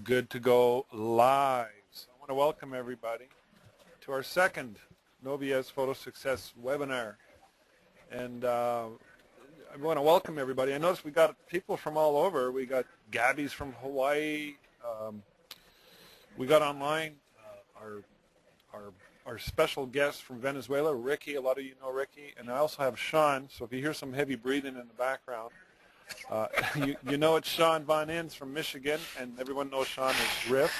Good to go live. So I want to welcome everybody to our second Noviez Photo Success webinar. And I want to welcome everybody. I noticed we got people from all over. We got Gabby's from Hawaii. We got online our special guest from Venezuela, Ricky. A lot of you know Ricky. And I also have Sean. So if you hear some heavy breathing in the background, you know it's Sean Von Inns from Michigan, and everyone knows Sean as Riff.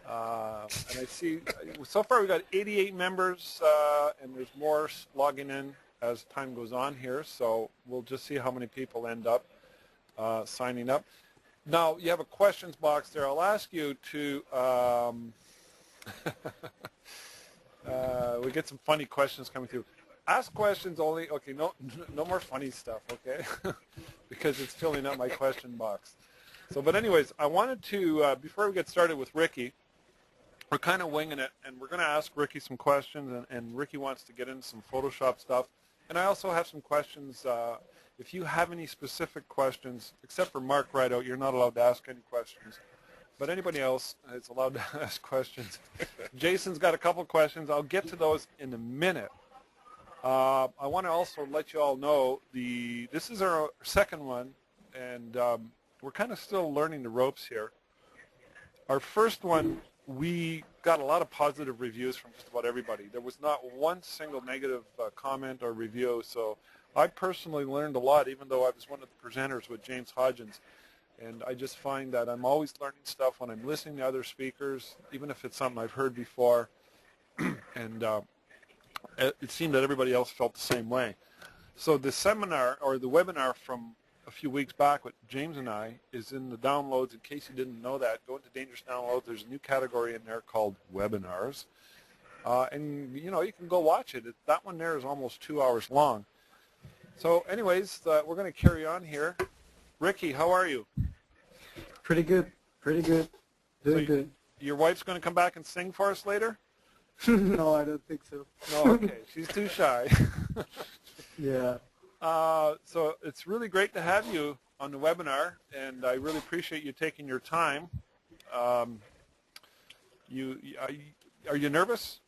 And I see so far we got 88 members, and there's more logging in as time goes on here. So we'll just see how many people end up signing up. Now you have a questions box there. I'll ask you to. We get some funny questions coming through. Ask questions only, okay, no more funny stuff, okay? Because it's filling up my question box. So, but anyways, I wanted to, before we get started with Ricky, we're kind of winging it, and we're going to ask Ricky some questions, and Ricky wants to get into some Photoshop stuff. And I also have some questions. If you have any specific questions, except for Mark Rideout, you're not allowed to ask any questions. But anybody else is allowed to ask questions. Jason's got a couple questions. I'll get to those in a minute. I want to also let you all know this is our second one, and we're kind of still learning the ropes here. Our first one, we got a lot of positive reviews from just about everybody. There was not one single negative comment or review, so I personally learned a lot, even though I was one of the presenters with James Hodgins. And I just find that I'm always learning stuff when I'm listening to other speakers, even if it's something I've heard before. And it seemed that everybody else felt the same way. So the seminar or the webinar from a few weeks back with James and I is in the downloads. In case you didn't know that, go into Dangerous Downloads. There's a new category in there called webinars. And, you know, you can go watch it. That one there is almost 2 hours long. So anyways, we're going to carry on here. Ricky, how are you? Pretty good. Pretty good. Doing good. Your wife's going to come back and sing for us later? No, I don't think so. No, okay. She's too shy. Yeah. So it's really great to have you on the webinar, and I really appreciate you taking your time. Are you nervous?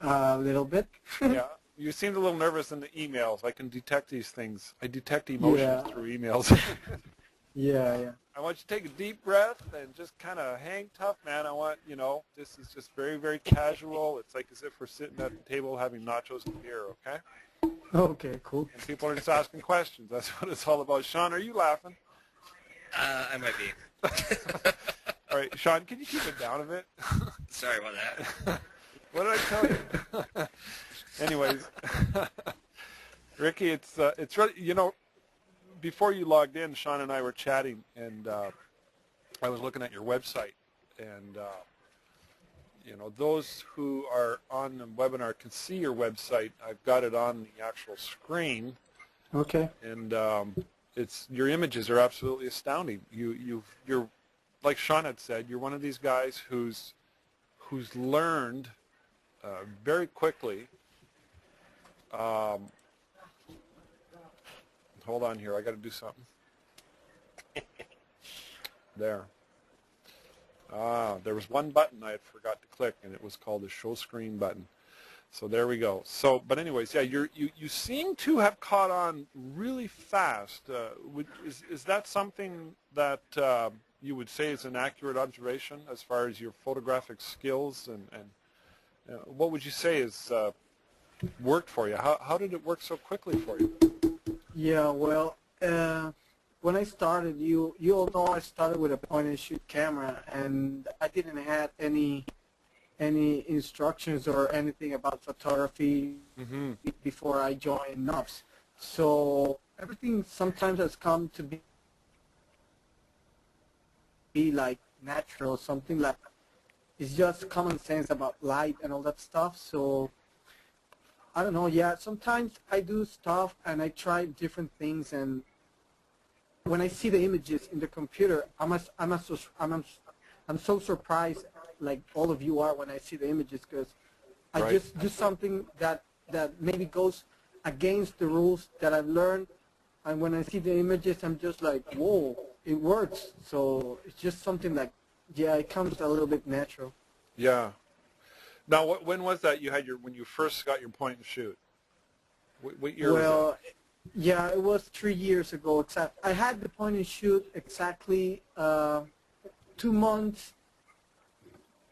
A little bit. Yeah. You seemed a little nervous in the emails. I can detect these things. I detect emotions through emails. Yeah. I want you to take a deep breath and just kind of hang tough, man. I want, this is just very, very casual. It's like as if we're sitting at the table having nachos and beer, okay? Okay, cool. And people are just asking questions. That's what it's all about. Sean, are you laughing? I might be. All right, Sean, can you keep it down a bit? Sorry about that. What did I tell you? Anyways, Ricky, it's really, before you logged in, Sean and I were chatting, and I was looking at your website, and those who are on the webinar can see your website. I've got it on the actual screen. Okay. And your images are absolutely astounding. You're like Sean had said, you're one of these guys who's learned very quickly. Hold on here. I got to do something. There. There was one button I had forgot to click, and it was called the Show Screen button. So there we go. So, but anyways, yeah, you seem to have caught on really fast. Is that something that you would say is an accurate observation as far as your photographic skills, and what would you say is worked for you? How did it work so quickly for you? Yeah, well, when I started, you all know I started with a point-and-shoot camera, and I didn't have any instructions or anything about photography before I joined NUPS. So everything sometimes has come to be like natural, something like it's just common sense about light and all that stuff. So I don't know. Yeah, sometimes I do stuff and I try different things, and when I see the images in the computer, I'm so surprised, like all of you are, when I see the images, because I just do something that maybe goes against the rules that I've learned, and when I see the images, I'm just like, whoa, it works. So it's just something like, yeah, it comes a little bit natural. Yeah. Now, when was that you had when you first got your point and shoot? What year was Well, yeah, it was 3 years ago. I had the point and shoot exactly 2 months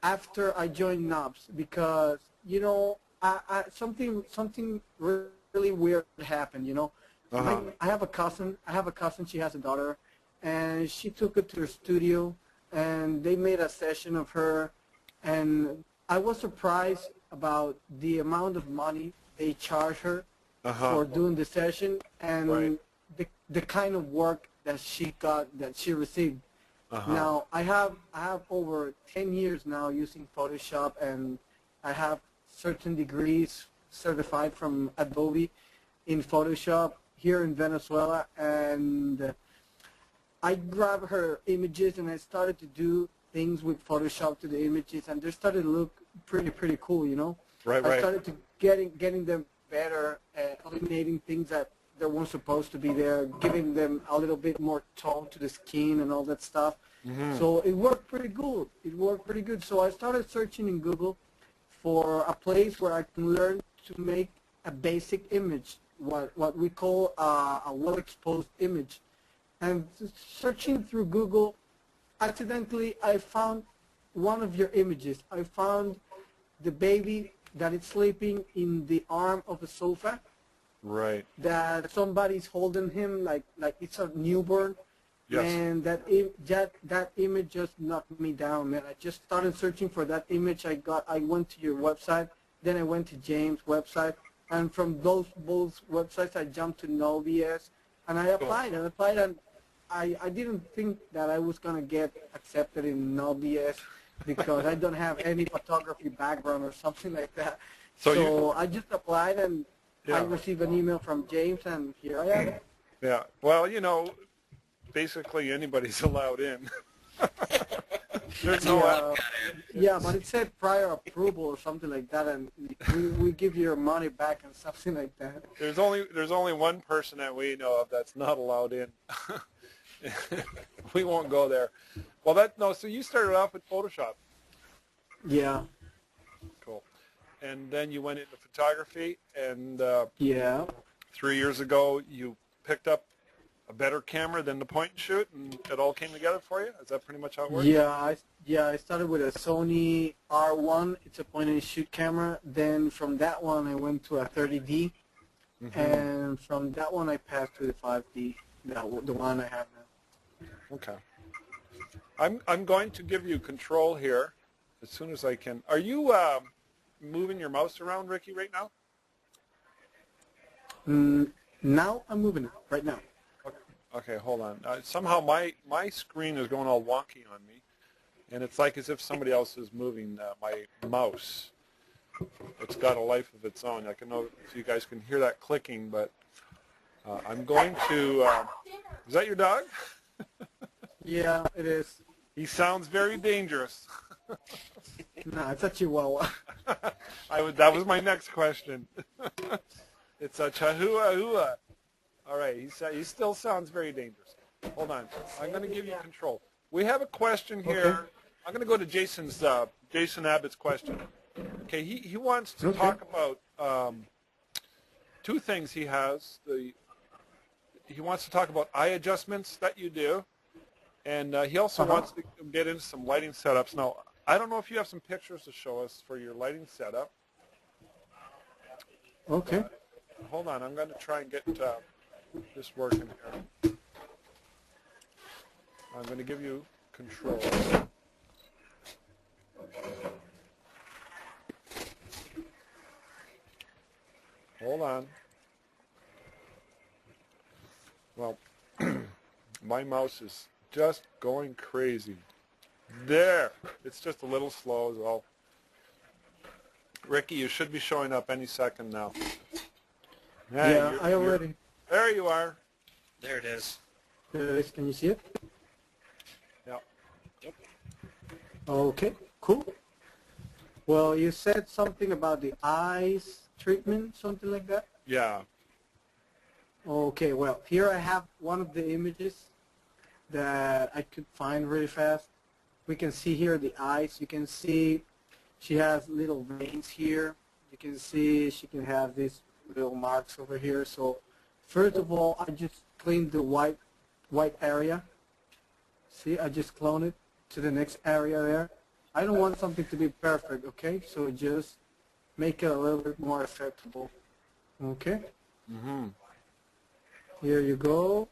after I joined Knobs because something really weird happened. that? Uh-huh. I have a cousin. She has a daughter, and she took her to her studio, and they made a session of her, and I was surprised about the amount of money they charge her Uh-huh. for doing the session and Right. the kind of work that she received. Uh-huh. Now I have over 10 years now using Photoshop, and I have certain degrees certified from Adobe in Photoshop here in Venezuela, and I grabbed her images and I started to do things with Photoshop to the images, and they started to look pretty cool. Right, I right. started to getting them better, eliminating things that they weren't supposed to be there, giving them a little bit more tone to the skin and all that stuff. Mm-hmm. So it worked pretty good. So I started searching in Google for a place where I can learn to make a basic image, what we call a well-exposed image. And searching through Google, accidentally I found one of your images. I found the baby that is sleeping in the arm of a sofa, Right. that somebody's holding him like it's a newborn. Yes. And that image just knocked me down, man. I just started searching for that image. I went to your website, then I went to James' website, and from both websites I jumped to NoVS, and I applied and I didn't think that I was gonna get accepted in NoVS because I don't have any photography background or something like that. So I just applied, and I received an email from James, and here I am. Yeah. Well, basically anybody's allowed in. There's no. Yeah, but it said prior approval or something like that, and we give you your money back and something like that. There's only one person that we know of that's not allowed in. We won't go there. Well, so you started off with Photoshop. Yeah. Cool. And then you went into photography, and Yeah. 3 years ago you picked up a better camera than the point and shoot, and it all came together for you? Is that pretty much how it works? Yeah, I started with a Sony R1. It's a point and shoot camera. Then from that one I went to a 30D, and from that one I passed to the 5D, the one I have now. Okay. I'm going to give you control here as soon as I can. Are you moving your mouse around, Ricky, right now? Now I'm moving it right now. Okay, hold on. Somehow my screen is going all wonky on me, and it's like as if somebody else is moving my mouse. It's got a life of its own. I can know if you guys can hear that clicking, but I'm going to. Is that your dog? Yeah, it is. He sounds very dangerous. No, it's a Chihuahua. That was my next question. It's a Chihuahua. All right, he still sounds very dangerous. Hold on, I'm going to give you control. We have a question here. Okay. I'm going to go to Jason Abbott's question. Okay, he wants to talk about two things he has. He wants to talk about eye adjustments that you do, and he also wants to get into some lighting setups. Now, I don't know if you have some pictures to show us for your lighting setup. Okay. Hold on, I'm going to try and get this working here. I'm going to give you control. Hold on. Well, my mouse is just going crazy. There. It's just a little slow as well. Ricky, you should be showing up any second now. Hey, Yeah, I already. There you are. There it is. Can you see it? Yep. Okay, cool. Well, you said something about the eyes treatment, something like that? Yeah. Okay, well, here I have one of the images. that I could find really fast. We can see here the eyes. You can see she has little veins here. You can see she can have these little marks over here. So first of all, I just cleaned the white area. See, I just clone it to the next area there. I don't want something to be perfect, okay? So just make it a little bit more acceptable. Okay? Mm-hmm. Here you go.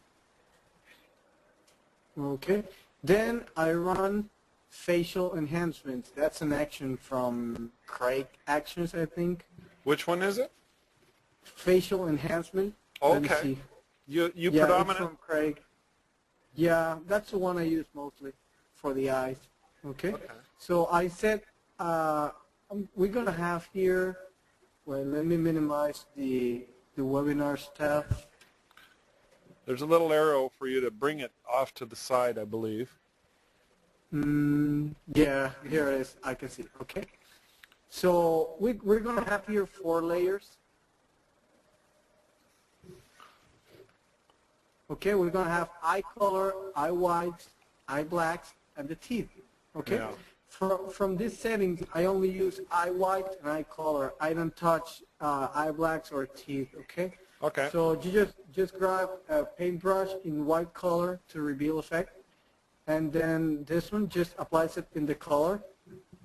Okay. Then I run facial enhancements. That's an action from Craig Actions, I think. Which one is it? Facial enhancement. Let me Okay. see. You Yeah, it's predominant? from Craig. Yeah, that's the one I use mostly for the eyes. Okay. Okay. So I said we're gonna have here. Well, let me minimize the webinar stuff. There's a little arrow for you to bring it off to the side, I believe. Yeah, here it is. I can see. Okay. So we're gonna have here 4 layers. Okay, we're gonna have eye color, eye whites, eye blacks, and the teeth. Okay. Yeah. From these settings, I only use eye white and eye color. I don't touch eye blacks or teeth. Okay. Okay. So you just grab a paintbrush in white color to reveal effect, and then this one just applies it in the color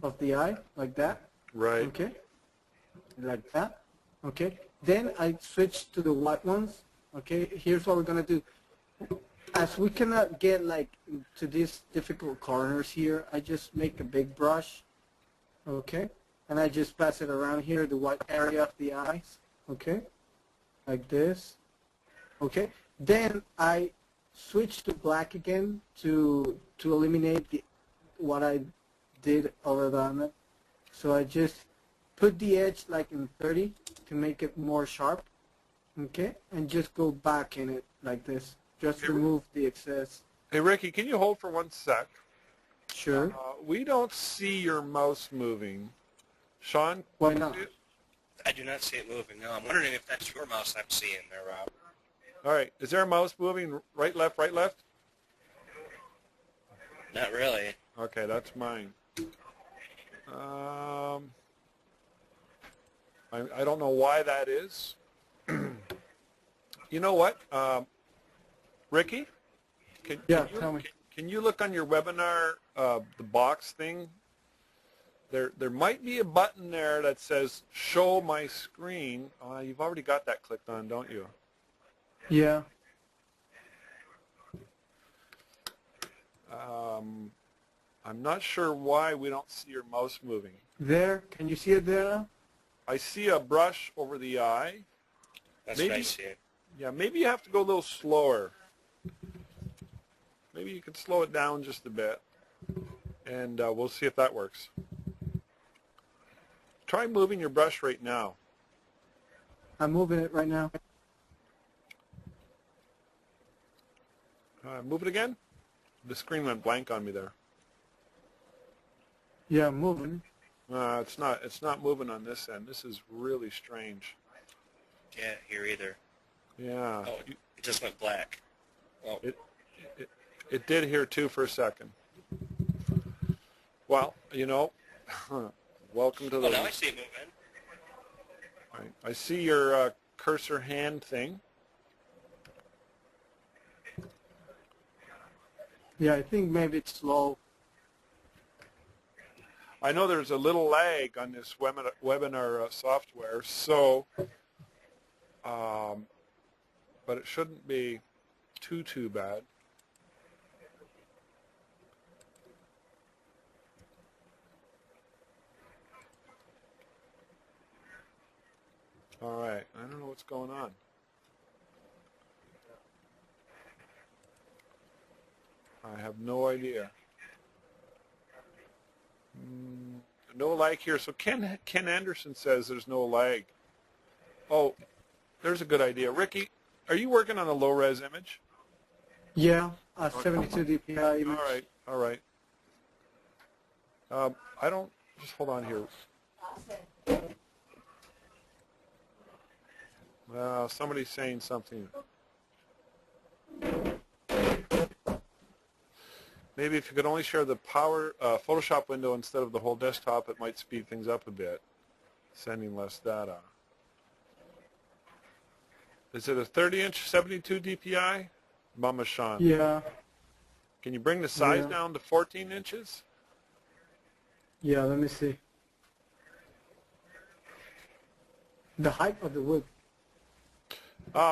of the eye like that. Right. Okay. Like that. Okay. Then I switch to the white ones. Okay. Here's what we're gonna do. As we cannot get like to these difficult corners here, I just make a big brush. Okay. And I just pass it around here, the white area of the eyes. Okay. Like this. Okay. Then I switch to black again to eliminate what I did over on it. So I just put the edge like in 30 to make it more sharp. Okay. And just go back in it like this. Just remove the excess. Hey, Ricky, can you hold for 1 sec? Sure. We don't see your mouse moving. Sean? Why not? I do not see it moving. No, I'm wondering if that's your mouse I'm seeing there, Rob. All right. Is there a mouse moving right, left, right, left? Not really. Okay, that's mine. I don't know why that is. You know what? Ricky? Tell me. Can you look on your webinar, the box thing? There might be a button there that says show my screen. You've already got that clicked on, don't you? Yeah. I'm not sure why we don't see your mouse moving. There. Can you see it there now? I see a brush over the eye. That's Maybe- what I see. Yeah, maybe you have to go a little slower. Maybe you can slow it down just a bit, and we'll see if that works. Try moving your brush right now. I'm moving it right now. Move it again. The screen went blank on me there. Yeah, I'm moving. It's not moving on this end. This is really strange. Can't hear either. Yeah. Oh, it just went black. Oh, It did here too for a second. Well, welcome to the. oh, now I see it moving. Right. I see your cursor hand thing. Yeah, I think maybe it's slow. I know there's a little lag on this webinar software, so, but it shouldn't be too bad. All right, I don't know what's going on. I have no idea. No lag here. So Ken Anderson says there's no lag. Oh, there's a good idea. Ricky, are you working on a low-res image? Yeah, a 72 DPI image. All right. I don't, just hold on here. Somebody's saying something. Maybe if you could only share the power Photoshop window instead of the whole desktop, it might speed things up a bit, sending less data. Is it a 30-inch 72 DPI? Mama Sean. Yeah. Can you bring the size Yeah. down to 14 inches? Yeah, let me see. The height of the width.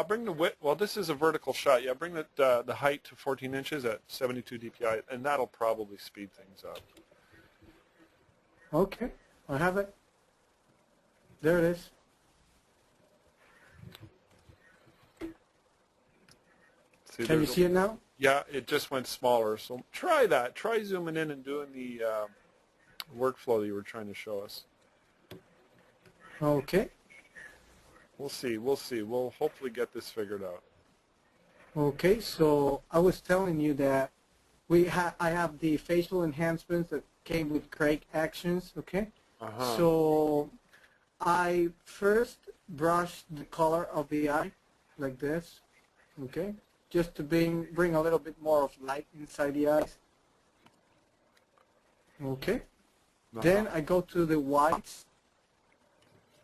Bring the width. Well, this is a vertical shot. Yeah, bring the height to 14 inches at 72 DPI, and that'll probably speed things up. Okay, I have it. There it is. See, Can you see it now? Yeah, it just went smaller. So try that. Try zooming in and doing the workflow that you were trying to show us. Okay. We'll see. We'll see. We'll hopefully get this figured out. Okay, so I was telling you that I have the facial enhancements that came with Craig Actions, okay? Uh-huh. So I first brushed the color of the eye like this, okay? Just to bring a little bit more of light inside the eyes. Okay. Then I go to the whites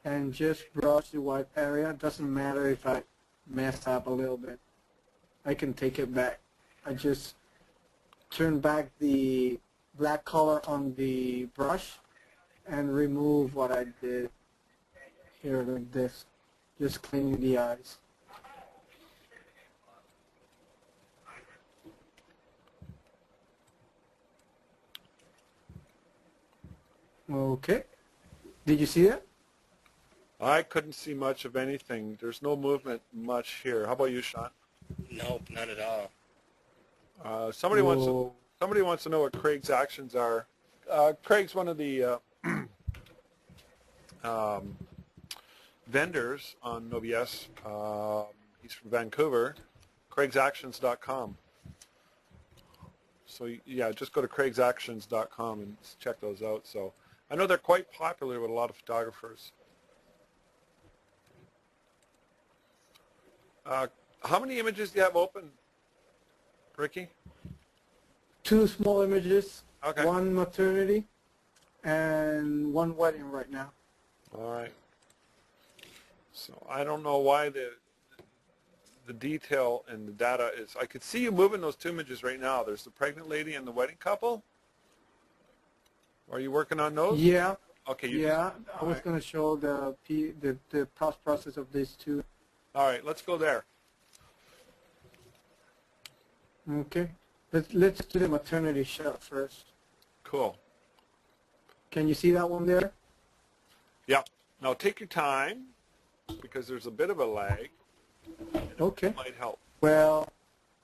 and just brush the white area. Doesn't matter if I mess up a little bit. I can take it back. I just turn back the black color on the brush and remove what I did here like this. Just cleaning the eyes. Okay. Did you see that? I couldn't see much of anything. There's no movement much here. How about you, Sean? Nope, not at all. Somebody wants to know what Craig's actions are. Craig's one of the vendors on NoBS. He's from Vancouver. CraigsActions.com. So yeah, just go to CraigsActions.com and check those out. So I know they're quite popular with a lot of photographers. How many images do you have open, Ricky? 2 small images, Okay. 1 maternity, and 1 wedding right now. All right. So I don't know why the detail and the data is. I could see you moving those 2 images right now. There's the pregnant lady and the wedding couple. Are you working on those? Yeah. Okay. Yeah, I was going to show the process of these 2. All right. Let's go there. Okay. Let's do the maternity shot first. Cool. Can you see that one there? Yeah. Now take your time because there's a bit of a lag. Okay. It might help. Well,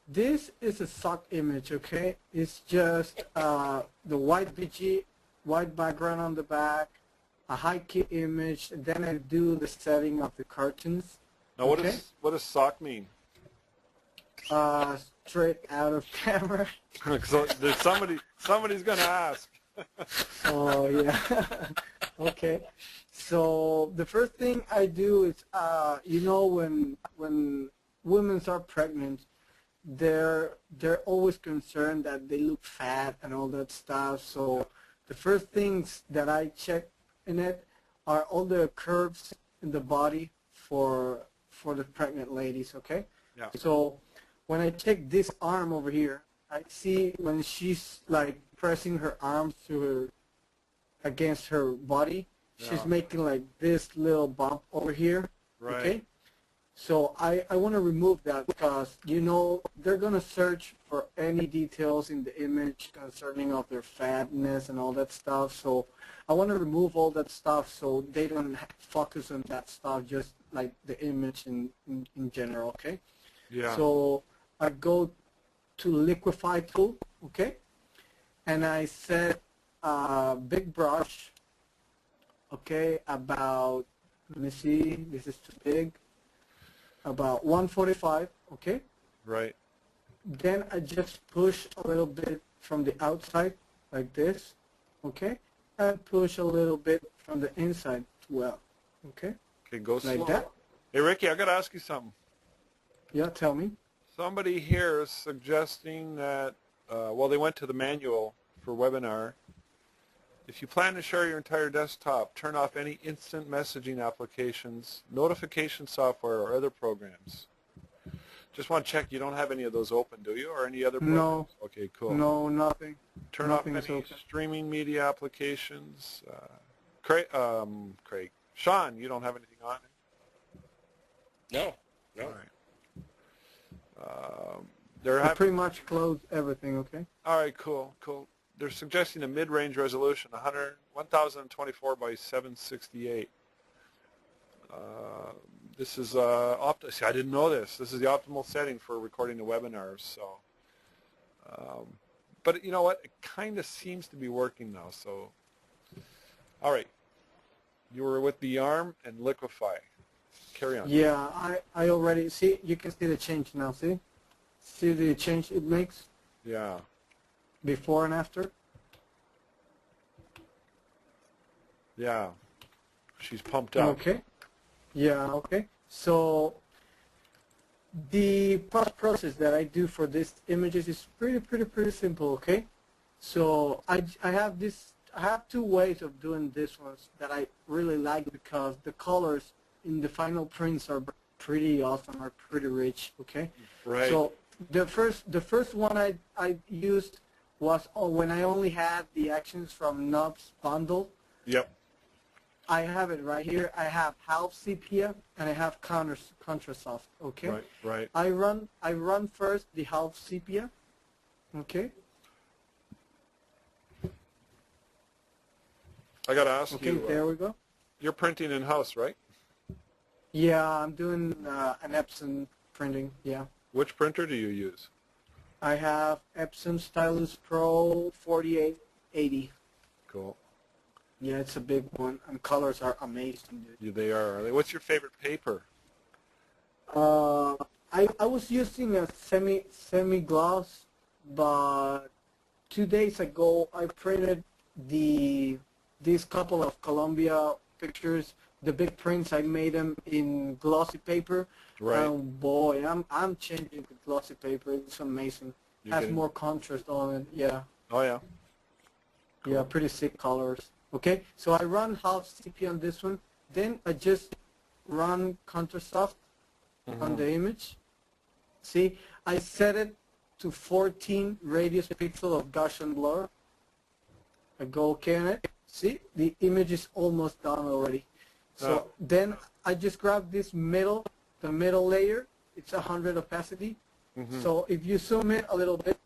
this is a stock image, okay? It's just the white BG, white background on the back, a high key image, and then I do the setting of the curtains. Now what does sock mean? Straight out of camera. So there's somebody's going to ask. Oh, yeah. Okay. So the first thing I do is, you know, when women are pregnant, they're always concerned that they look fat and all that stuff. So the first things that I check in it are all the curves in the body for the pregnant ladies. Okay. Yeah. So when I take this arm over here, I see when she's like pressing her arms against her body, she's making like this little bump over here. Right. Okay. So I want to remove that because, you know, they're going to search for any details in the image concerning of their fatness and all that stuff. So I want to remove all that stuff so they don't focus on that stuff, just like the image in general, okay? Yeah. So I go to liquify tool, okay? And I set a big brush, okay, about, let me see, this is too big, about 145, okay? Right. Then I just push a little bit from the outside, like this, okay? And push a little bit from the inside as well, okay? Okay, go slow. Like that? Hey, Ricky, I got to ask you something. Yeah, tell me. Somebody here is suggesting that well, they went to the manual for webinar. If you plan to share your entire desktop, turn off any instant messaging applications, notification software, or other programs. Just want to check you don't have any of those open, do you, or any other programs? No. Okay, cool. No, nothing. Turn Nothing off is any open. streaming media applications. Craig, Sean, you don't have anything on? No, no. All right. I pretty much closed everything, okay? All right, cool. They're suggesting a mid-range resolution, 1024 by 768. This is see, I didn't know this. This is the optimal setting for recording the webinars. So, but you know what? It kind of seems to be working now. So, all right. You were with the ARM and Liquify. Carry on. Yeah, I already see. You can see the change now. See the change it makes Yeah. before and after. Yeah. She's pumped up. Okay. Yeah. Okay. So the process that I do for these images is pretty simple. Okay. So I have this. I have two ways of doing this ones that I really like because the colors in the final prints are pretty awesome, are pretty rich. Okay. Right. So the first one I used was when I only had the actions from Nubs bundle. Yep. I have it right here. I have half sepia and I have Contrasoft. Okay. Right. I run first the half sepia. Okay. I got to ask Okay. you. There we go. You're printing in house, right? Yeah, I'm doing an Epson printing. Yeah. Which printer do you use? I have Epson Stylus Pro 4880. Cool. Yeah, it's a big one, and colors are amazing, dude. Yeah, they are. What's your favorite paper? I was using a semi gloss, but 2 days ago I printed these couple of Columbia pictures. The big prints, I made them in glossy paper. Right. Boy, I'm changing the glossy paper. It's amazing. Has more contrast on it. Yeah. Oh yeah. Cool. Yeah, pretty sick colors. Okay, so I run half sepia on this one. Then I just run Contrasoft on the image. See, I set it to 14 radius pixel of Gaussian blur. I go okay on it. See, the image is almost done already. So then I just grab this the middle layer. It's 100 opacity. So if you zoom in a little bit,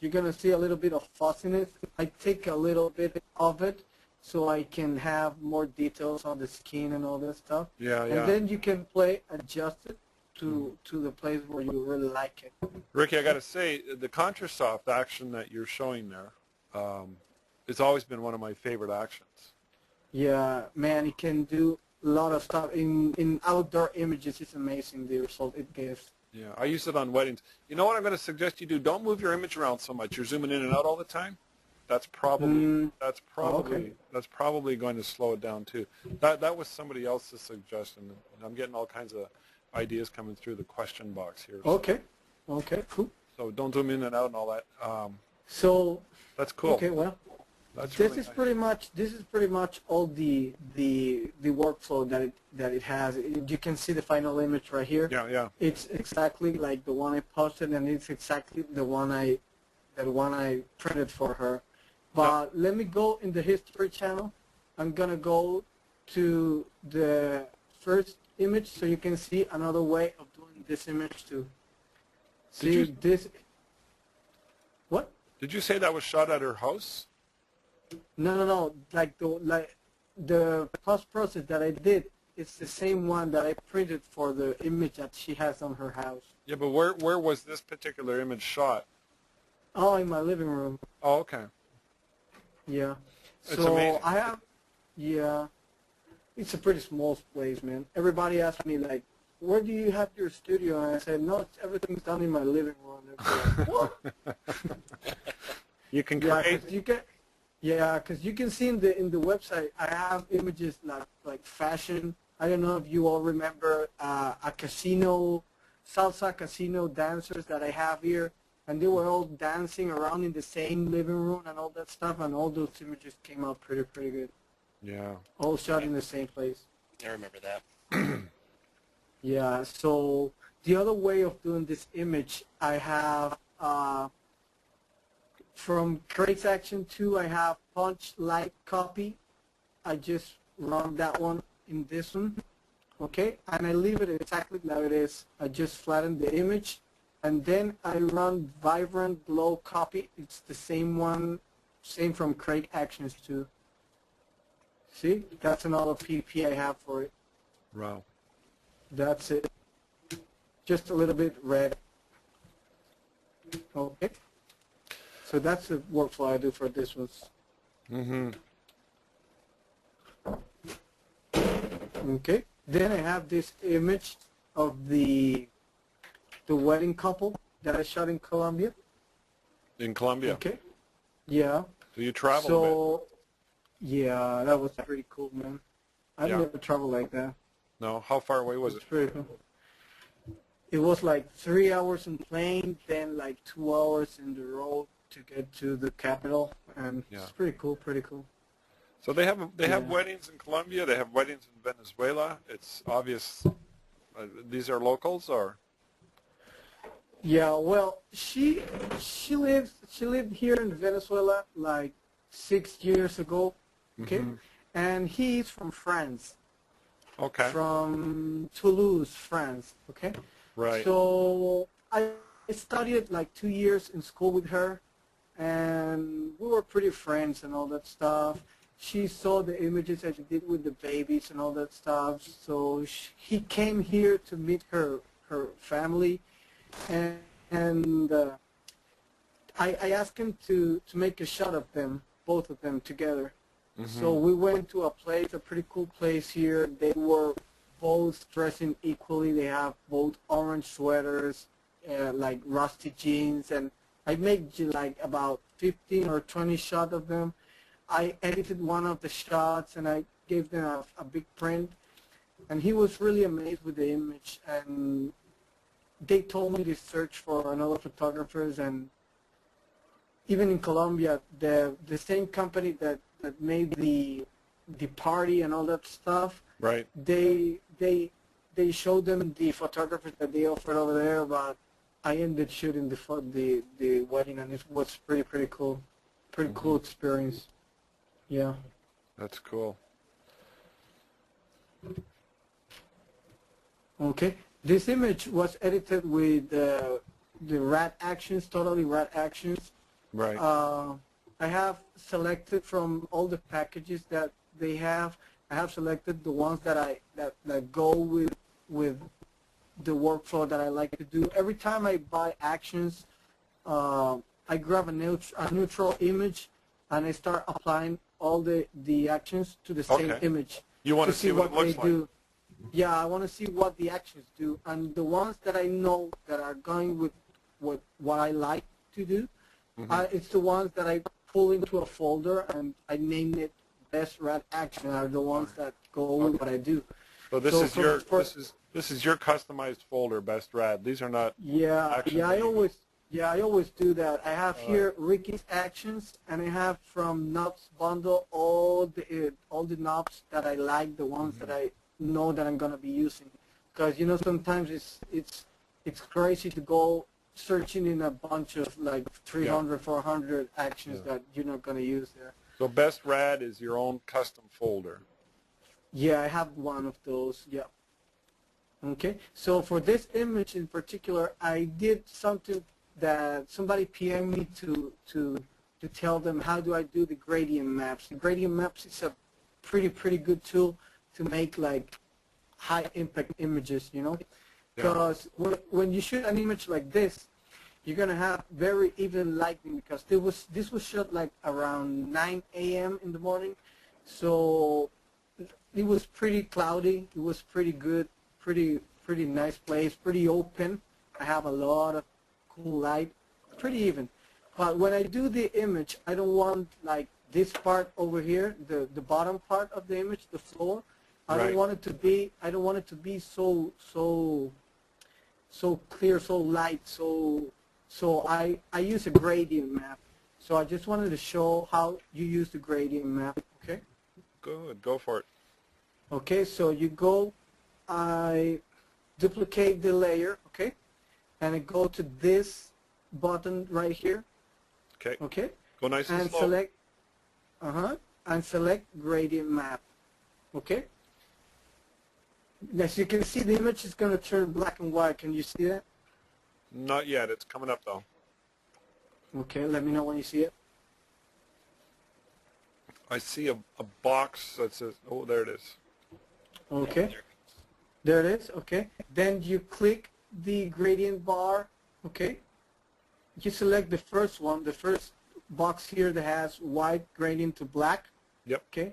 you're going to see a little bit of fuzziness. I take a little bit of it so I can have more details on the skin and all that stuff. Yeah. And then you can adjust it to the place where you really like it. Ricky, I got to say, the Contrasoft action that you're showing there, it's always been one of my favorite actions. Yeah, man, it can do a lot of stuff. In outdoor images, it's amazing the result it gives. Yeah, I use it on weddings. You know what I'm going to suggest you do? Don't move your image around so much. You're zooming in and out all the time. That's probably that's probably going to slow it down too. That was somebody else's suggestion. I'm getting all kinds of ideas coming through the question box here. Okay. Okay. Cool. So don't zoom in and out and all that. So. That's cool. Okay. Well. That's This really is nice. pretty much all the workflow that it has. You can see the final image right here. Yeah. It's exactly like the one I posted, and it's exactly the one I printed for her. But let me go in the history channel. I'm gonna go to the first image so you can see another way of doing this image too. This. What? Did you say that was shot at her house? No. Like the post process that I did, it's the same one that I printed for the image that she has on her house. Yeah, but where was this particular image shot? Oh, in my living room. Oh, okay. Yeah. It's so amazing. I have. Yeah. It's a pretty small place, man. Everybody asks me like, where do you have your studio? And I said, no, everything's done in my living room. Like, what? You can create. Yeah, because you can see in the website, I have images like fashion. I don't know if you all remember a salsa casino dancers that I have here. and they were all dancing around in the same living room and all that stuff, and all those images came out pretty good. Yeah. All shot in the same place. I remember that. Yeah, so the other way of doing this image, I have from Craig's Action 2, I have punch light copy. I just run that one in this one, okay? And I leave it exactly like it is. I just flatten the image, and then I run vibrant glow copy. It's the same one, same from Craig Actions 2. See, that's another PP I have for it. Wow. That's it. Just a little bit red. Okay. So that's the workflow I do for this one. Mm-hmm. Okay. Then I have this image of the wedding couple that I shot in Colombia. In Colombia. Okay. Yeah. So you travel a So yeah, that was pretty cool, man. I've Yeah. never traveled like that. bit? No. How far away was it? It's pretty cool. It was like 3 hours in plane, then like 2 hours in the road to get to the capital, and Yeah. it's pretty cool, pretty cool. So they have Yeah. weddings in Colombia. They have weddings in Venezuela. It's obvious. These are locals, or Yeah, well, she lived here in Venezuela like 6 years ago, okay, Mhm. and he's from France, okay, from Toulouse, France, okay. right? So I studied like 2 years in school with her, and we were pretty friends and all that stuff. She saw the images that she did with the babies and all that stuff. So he came here to meet her family, and I asked him to make a shot of them, both of them together. So we went to a place, a pretty cool place here. They were both dressing equally. They have both orange sweaters, like rusty jeans, and I made like about 15 or 20 shots of them. I edited one of the shots and I gave them a big print, and he was really amazed with the image. And they told me to search for another photographers, and even in Colombia, the same company that made the party and all that stuff, Right. they showed them the photographers that they offered over there, but I ended shooting the wedding, and it was pretty cool, pretty cool experience. Yeah. That's cool. Okay. This image was edited with the Rat Actions, totally Rat Actions. Right. I have selected from all the packages that they have. I have selected the ones that that go with the workflow that I like to do. Every time I buy actions, I grab a neutral image and I start applying all the actions to the same Okay. image. You want to see what it looks they like. do. Yeah, I want to see what the actions do, and the ones that I know that are going with what I like to do, it's the ones that I pull into a folder and I name it Best Rat Action. Are the ones that go with what I do. So this So is for- your for- this is your customized folder, Best Rad. These are not. Yeah, Action yeah, that I always do that. I have here Ricky's Actions, and I have from Knobs Bundle all the knobs that I like, the ones that I know that I'm gonna be using, because sometimes it's crazy to go searching in a bunch of like 300, 400 actions that you're not gonna use there. So Best Rad is your own custom folder. Yeah, I have one of those. Yeah. Okay. So for this image in particular, I did something that somebody PM'd me to tell them how do I do the gradient maps. The gradient maps is a pretty good tool to make like high impact images. Because when you shoot an image like this, you're gonna have very even lighting, because this was shot like around 9 a.m. in the morning, so it was pretty cloudy. It was pretty good, pretty nice place, pretty open. I have a lot of cool light, pretty even. But when I do the image, I don't want like this part over here, the bottom part of the image, the floor. I Right. don't want it to be so clear, so light, so So I use a gradient map. So I just wanted to show how you use the gradient map, okay? Good. Go for it. Okay, so you go, I duplicate the layer, okay? And I go to this button right here, Okay. okay? Go nice and And slow. select, and select gradient map, okay? As you can see, the image is going to turn black and white. Can you see that? Not yet. It's coming up though. Okay, let me know when you see it. I see a box that says, oh, there it is. Okay, there it is, okay. Then you click the gradient bar, okay. You select the first one, the first box here that has white gradient to black. Yep. Okay,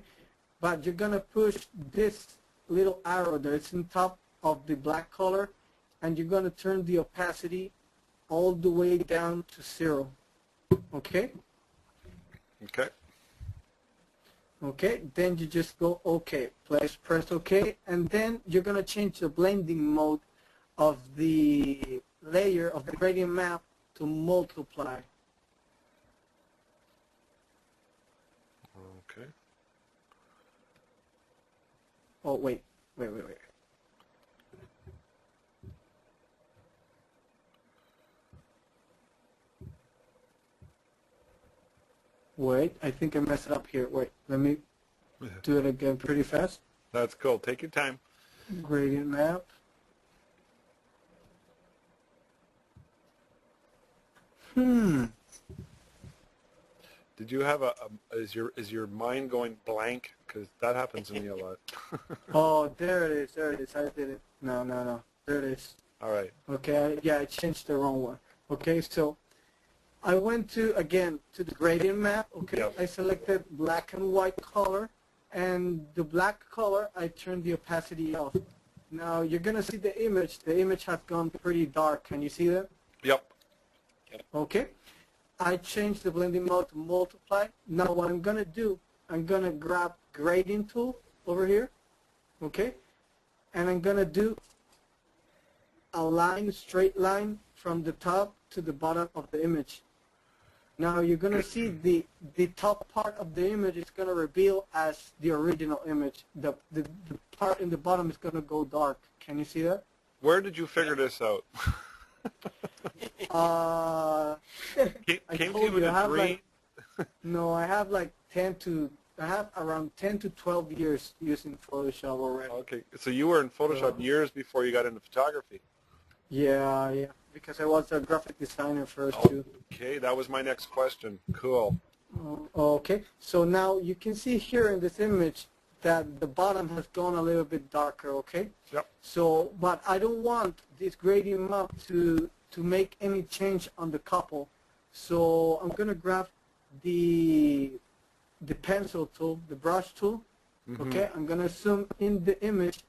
but you're going to push this little arrow that's on top of the black color, and you're going to turn the opacity all the way down to 0. Okay? Okay. Okay, then you just go OK. Press OK, and then you're going to change the blending mode of the layer of the gradient map to multiply. Okay. Oh, wait. Wait, I think I messed it up here. Wait, let me do it again pretty fast. That's cool. Take your time. Gradient map. Did you have is your mind going blank? Because that happens to me a lot. Oh, there it is. I did it. No. There it is. All right. Okay, I changed the wrong one. Okay, so I went to the gradient map. Okay, Yep. I selected black and white color, and the black color I turned the opacity off. Now you're gonna see the image. The image has gone pretty dark. Can you see that? Yep. Okay, I changed the blending mode to multiply. Now what I'm gonna do, I'm gonna grab gradient tool over here. Okay, and I'm gonna do a straight line from the top to the bottom of the image. Now you're going to see the top part of the image is going to reveal as the original image. The part in the bottom is going to go dark. Can you see that? Where did you figure this out? I Came to told you in you, I a have dream? no, I have around 10 to 12 years using Photoshop already. Okay. So you were in Photoshop years before you got into photography. Yeah, because I was a graphic designer first too. Okay. That was my next question. Cool. Okay, so now you can see here in this image that the bottom has gone a little bit darker, okay? Yep. So, but I don't want this gradient map to make any change on the couple. So I'm going to grab the pencil tool, the brush tool, okay? I'm going to zoom in the image,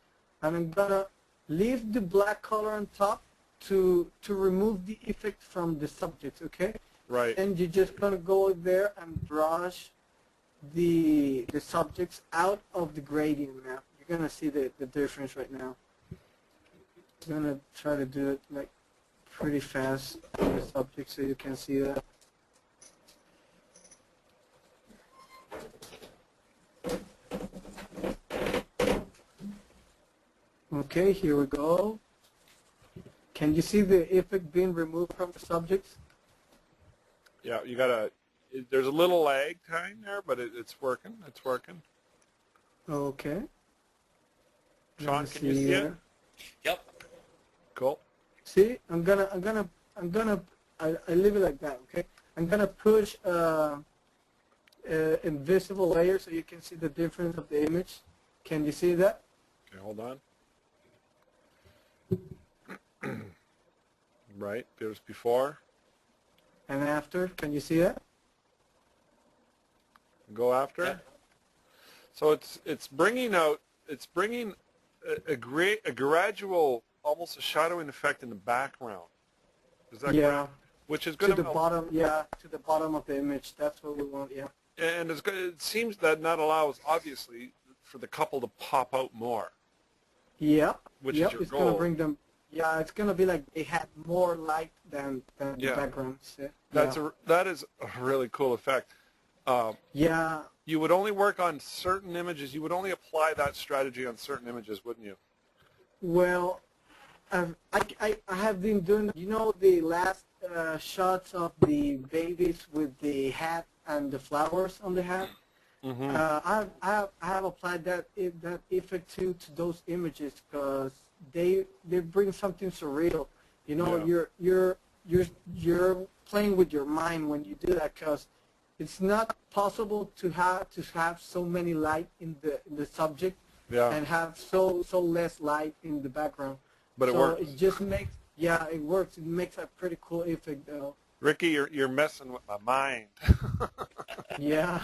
and I'm going to leave the black color on top to remove the effect from the subject, okay? Right. And you're just going to go there and brush the subjects out of the gradient map. You're going to see the difference right now. I'm going to try to do it like pretty fast on the subject so you can see that. Okay, here we go. Can you see the effect being removed from the subjects? Yeah. You gotta. There's a little lag time there, but it's working. It's working. Okay. Sean, can you see it? Yep. Cool. See, I leave it like that, okay? I'm gonna push invisible layer so you can see the difference of the image. Can you see that? Okay, hold on. Right, there's before. And after, can you see that? Go after. Yep. So it's bringing a gradual, almost a shadowing effect in the background. Is that Yeah. correct? Which is To going the bottom, yeah, to the bottom of the image. That's what we want, yeah. and it seems that allows obviously for the couple to pop out more. Yeah. Which yep. is your It's goal. gonna bring them. Yeah, it's gonna be like they had more light than Yeah. the background. So, That is a really cool effect. yeah. You would only work on certain images. You would only apply that strategy on certain images, wouldn't you? Well, I have been doing, you know, the last shots of the babies with the hat and the flowers on the hat. Mm-hmm. I have applied that effect to those images because they bring something surreal. You know, Yeah. you're playing with your mind when you do that because it's not possible to have so many light in the subject Yeah. and have so less light in the background. But it So works. it just makes, yeah, it works. It makes a pretty cool effect though. Ricky, you're messing with my mind. Yeah.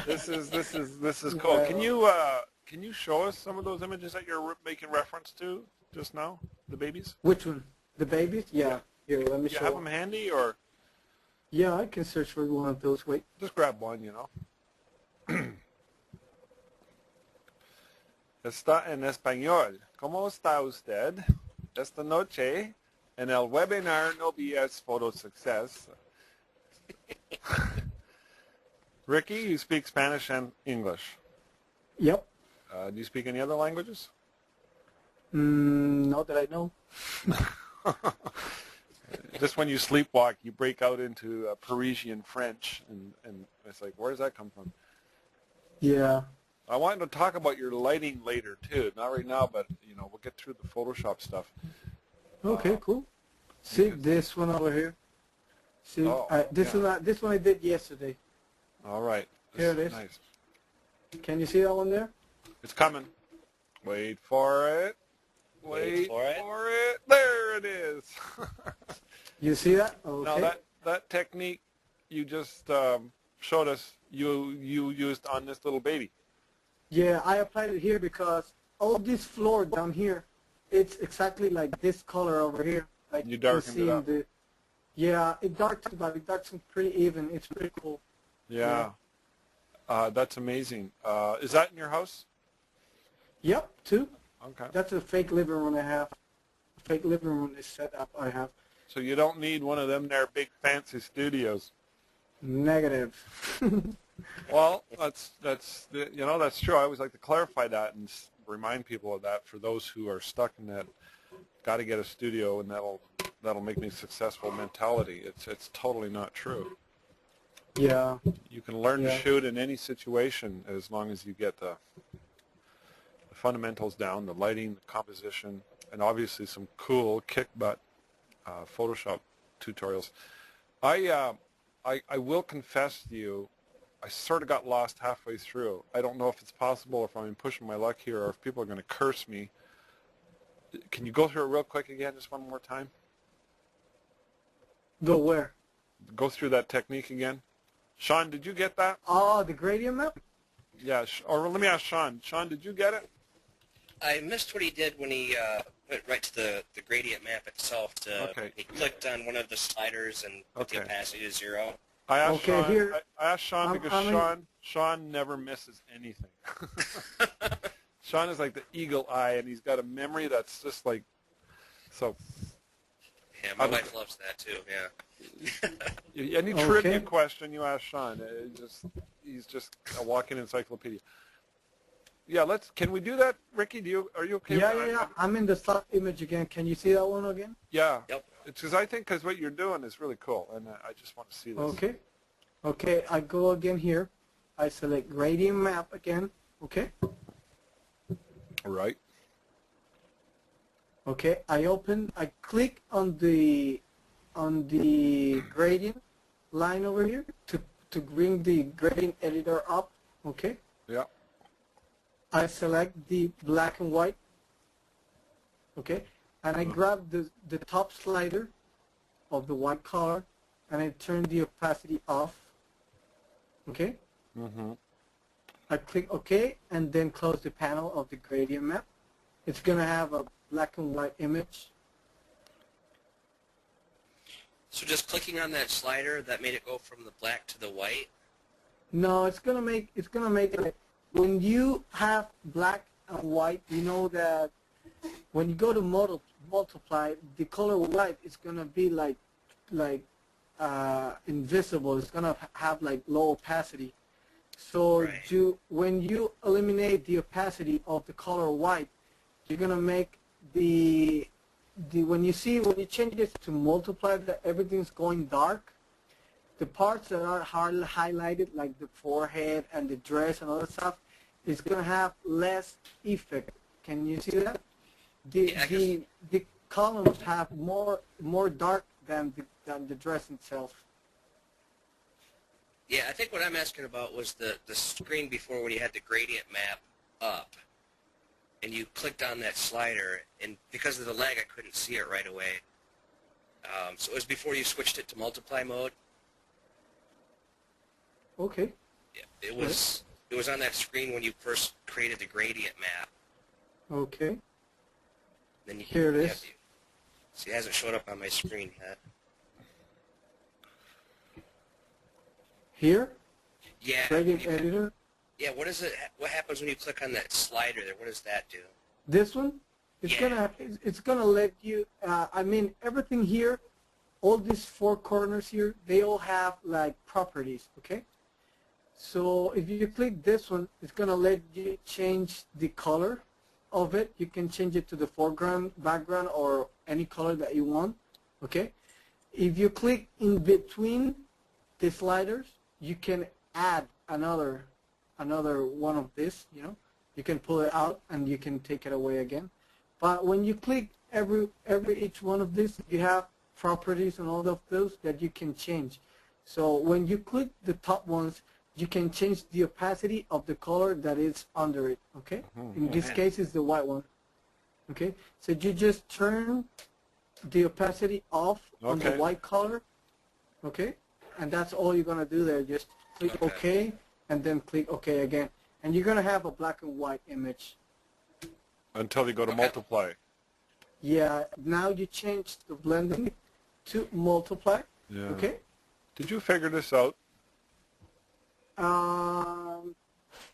This is cool. Well, Can you show us some of those images that you're making reference to just now? The babies? which one? The babies? Yeah. Here, let me Do you show. have them handy, or Yeah, I can search for one of those. Wait. just grab one? Está en español. ¿Cómo está usted? Esta noche en el webinar No BS Photo Success. Ricky, you speak Spanish and English. Yep. Do you speak any other languages? Not that I know. Just when you sleepwalk, you break out into Parisian French, and it's like, where does that come from? Yeah. I wanted to talk about your lighting later too. Not right now, but we'll get through the Photoshop stuff. Okay, cool. See this one over here. See, Oh, this yeah. one. This one I did yesterday. All right. Here it is. Nice. Can you see that one there? It's coming. Wait for it. Wait for it. There it is. You see that? Okay. Now that technique you just showed us, you used on this little baby. Yeah, I applied it here because all this floor down here, it's exactly like this color over here. Like You darkened it up. Yeah, it darkens, but it darkens pretty even. It's pretty cool. Yeah. That's amazing. Is that in your house? Yep, two. Okay. That's a fake living room I have. Fake living room is set up I have. So you don't need one of them there big fancy studios. Negative. Well, that's true. I always like to clarify that and remind people of that for those who are stuck in that got to get a studio and that'll make me successful mentality. It's totally not true. Yeah. You can learn to Yeah. shoot in any situation as long as you get the fundamentals down, the lighting, the composition, and obviously some cool kick butt Photoshop tutorials. I will confess to you, I sort of got lost halfway through. I don't know if it's possible, or if I'm pushing my luck here, or if people are going to curse me. Can you go through it real quick again, just one more time? Go where? Go through that technique again. Sean, did you get that? Oh, the gradient map? Yeah, or let me ask Sean. Sean, did you get it? I missed what he did when he went right to the gradient map itself. Okay. He clicked on one of the sliders and put the Okay. opacity to 0. I asked Okay, Sean. here- I asked Sean I'm- because I'm Sean never misses anything. Sean is like the eagle eye, and he's got a memory that's just like so. Yeah, my I'm- wife loves that too. Yeah. Any Okay. trivia question you ask Sean, he's just a walking encyclopedia. Yeah, can we do that, Ricky? Are you okay? Yeah, with yeah, that? yeah. I'm in the stock image again. Can you see that one again? Yeah. Yep. It's because I think what you're doing is really cool, and I just want to see this. Okay. Okay, I go again here. I select gradient map again. Okay. All right. Okay, I click on the gradient line over here to bring the gradient editor up. Okay. Yeah. I select the black and white. Okay. And I grab the top slider of the white color and I turn the opacity off. Okay. Mm-hmm. I click OK and then close the panel of the gradient map. It's going to have a black and white image. So just clicking on that slider, that made it go from the black to the white. No, it's gonna make it when you have black and white. You know that when you go to multiply, the color white is gonna be like invisible. It's gonna have like low opacity. So Right. when you eliminate the opacity of the color white, you're gonna make the when you change this to multiply, that everything's going dark. The parts that are highlighted, like the forehead and the dress and all that stuff, is gonna have less effect. Can you see that? Yeah, I guess. The columns have more dark than the dress itself. Yeah, I think what I'm asking about was the screen before when you had the gradient map up, and you clicked on that slider, and because of the lag, I couldn't see it right away. So it was before you switched it to multiply mode. Okay. Yeah, it was on that screen when you first created the gradient map. Okay. Then you, Here it yeah, is. see, it hasn't showed up on my screen yet. Here, Yeah. gradient editor. Yeah, what is it? What happens when you click on that slider there? What does that do? This one, Yeah. it's gonna let you. I mean, everything here, all these four corners here, they all have like properties. Okay. So if you click this one, it's gonna let you change the color of it. You can change it to the foreground, background, or any color that you want. Okay. If you click in between the sliders, you can add another one of this. You know, you can pull it out and you can take it away again. But when you click every each one of these, you have properties and all of those that you can change. So when you click the top ones, you can change the opacity of the color that is under it. Okay. In this case, it's the white one. Okay. So you just turn the opacity off on the Okay. white color. Okay. And that's all you're gonna do there. Just click OK, and then click OK again, and you're gonna have a black and white image. Until you go to Okay. multiply. Yeah. Now you change the blending to multiply. Yeah. Okay. Did you figure this out?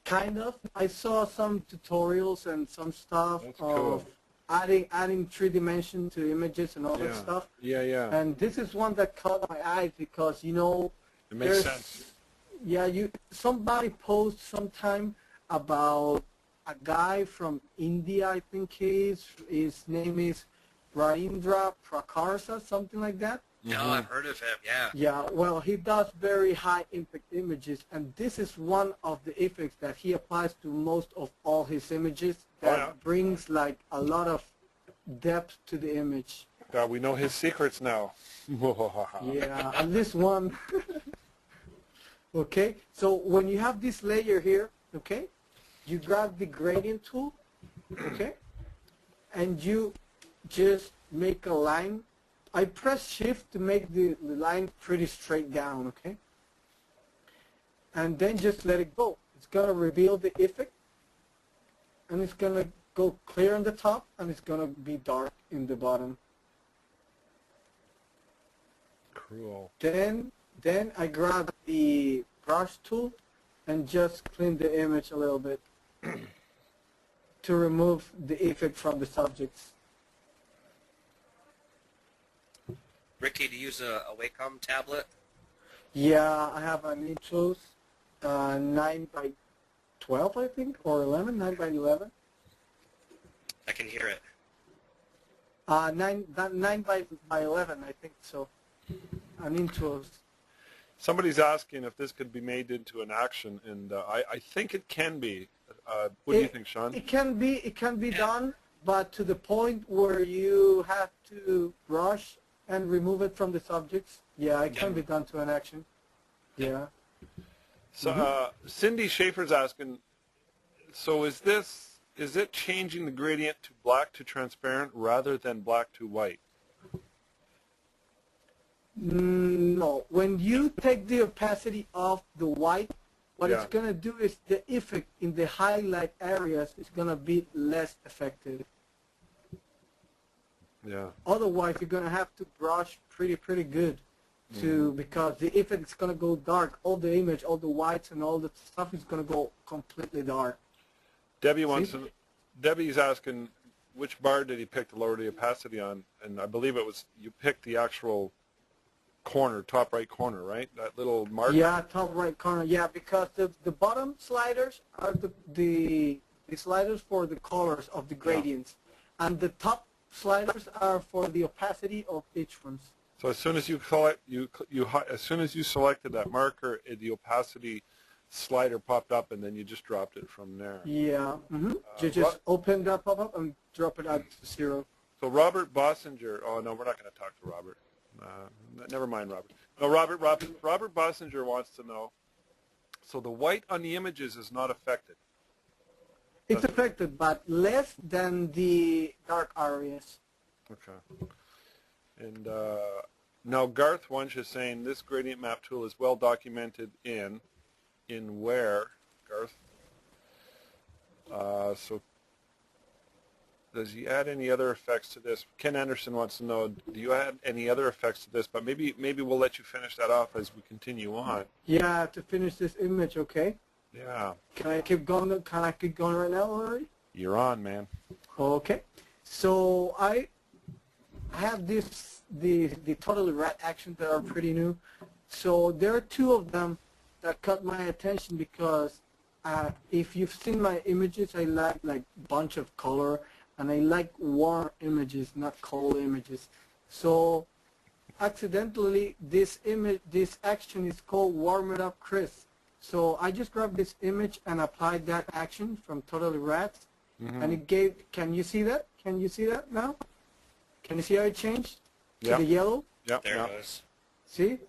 Kind of. I saw some tutorials and some stuff That's of cool. adding 3D to images and all that Yeah. stuff. Yeah, yeah. And this is one that caught my eye because It makes there's sense. somebody posts sometime about a guy from India, I think his name is Raindra Prakarsa, something like that. No, I've heard of him. Yeah. Yeah, well, he does very high impact images, and this is one of the effects that he applies to most of all his images that yeah. brings like a lot of depth to the image. Yeah, we know his secrets now. Yeah, at least one. Okay, so when you have this layer here, okay, you grab the gradient tool, okay, and you just make a line. I press shift to make the line pretty straight down, okay? And then just let it go. It's gonna reveal the effect, and it's gonna go clear on the top, and it's gonna be dark in the bottom. Cruel. Then I grab the brush tool and just clean the image a little bit to remove the effect from the subjects. Ricky, do you use a Wacom tablet? Yeah, I have an Intuos 9 by 12, I think, or 11, 9 by 11. I can hear it. 9 by 11, I think so. An Intuos. Somebody's asking if this could be made into an action, and I think it can be. What do you think, Sean? It can be done, but to the point where you have to brush and remove it from the subjects. Yeah, it can be done to an action. Yeah. So Cindy Schaefer's asking, so is it changing the gradient to black to transparent rather than black to white? No. When you take the opacity of the white, what Yeah. it's going to do is the effect in the highlight areas is going to be less effective. Yeah. Otherwise, you're going to have to brush pretty good because the effect is going to go dark. All the image, all the whites and all the stuff is going to go completely dark. Debbie's asking, which bar did he pick to lower the opacity on? And I believe it was, you picked the actual corner, top right corner, right? That little mark? Yeah, top right corner. Yeah, because the bottom sliders are the sliders for the colors of the gradients, and the top sliders are for the opacity of each one. So as soon as you as soon as you selected that marker, the opacity slider popped up, and then you just dropped it from there. Yeah. You just open that pop-up and drop it at 0. So Robert Bossinger. Oh no, we're not going to talk to Robert. Never mind, Robert. No, Robert Bossinger wants to know. So the white on the images is not affected. It's affected, but less than the dark areas. Okay. And now Garth Wunsch is saying this gradient map tool is well documented in where, Garth? So does he add any other effects to this? Ken Anderson wants to know, do you add any other effects to this? But maybe we'll let you finish that off as we continue on. Yeah, to finish this image, okay? Yeah. Can I keep going? Can I keep going right now already? You're on, man. Okay. So I have the totally red actions that are pretty new. So there are 2 of them that caught my attention because if you've seen my images, I like bunch of color, and I like warm images, not cold images. So accidentally, this action is called Warm It Up Crisp. So I just grabbed this image and applied that action from Totally Red, and it gave. Can you see that? Can you see that now? Can you see how it changed to the yellow? Yep. There it goes. See,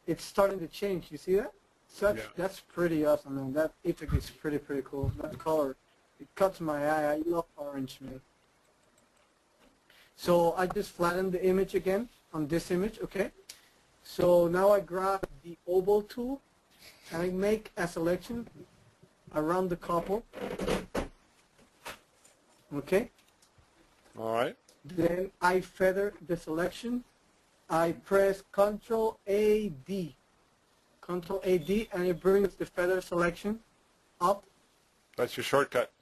it's starting to change. You see that? So that's pretty awesome, man. That effect is pretty cool. That color, it cuts my eye. I love orange, man. So I just flattened the image again on this image, okay? So now I grab the oval tool and I make a selection around the couple, okay? All right. Then I feather the selection. I press Control-A-D. Control-A-D, and it brings the feather selection up. That's your shortcut.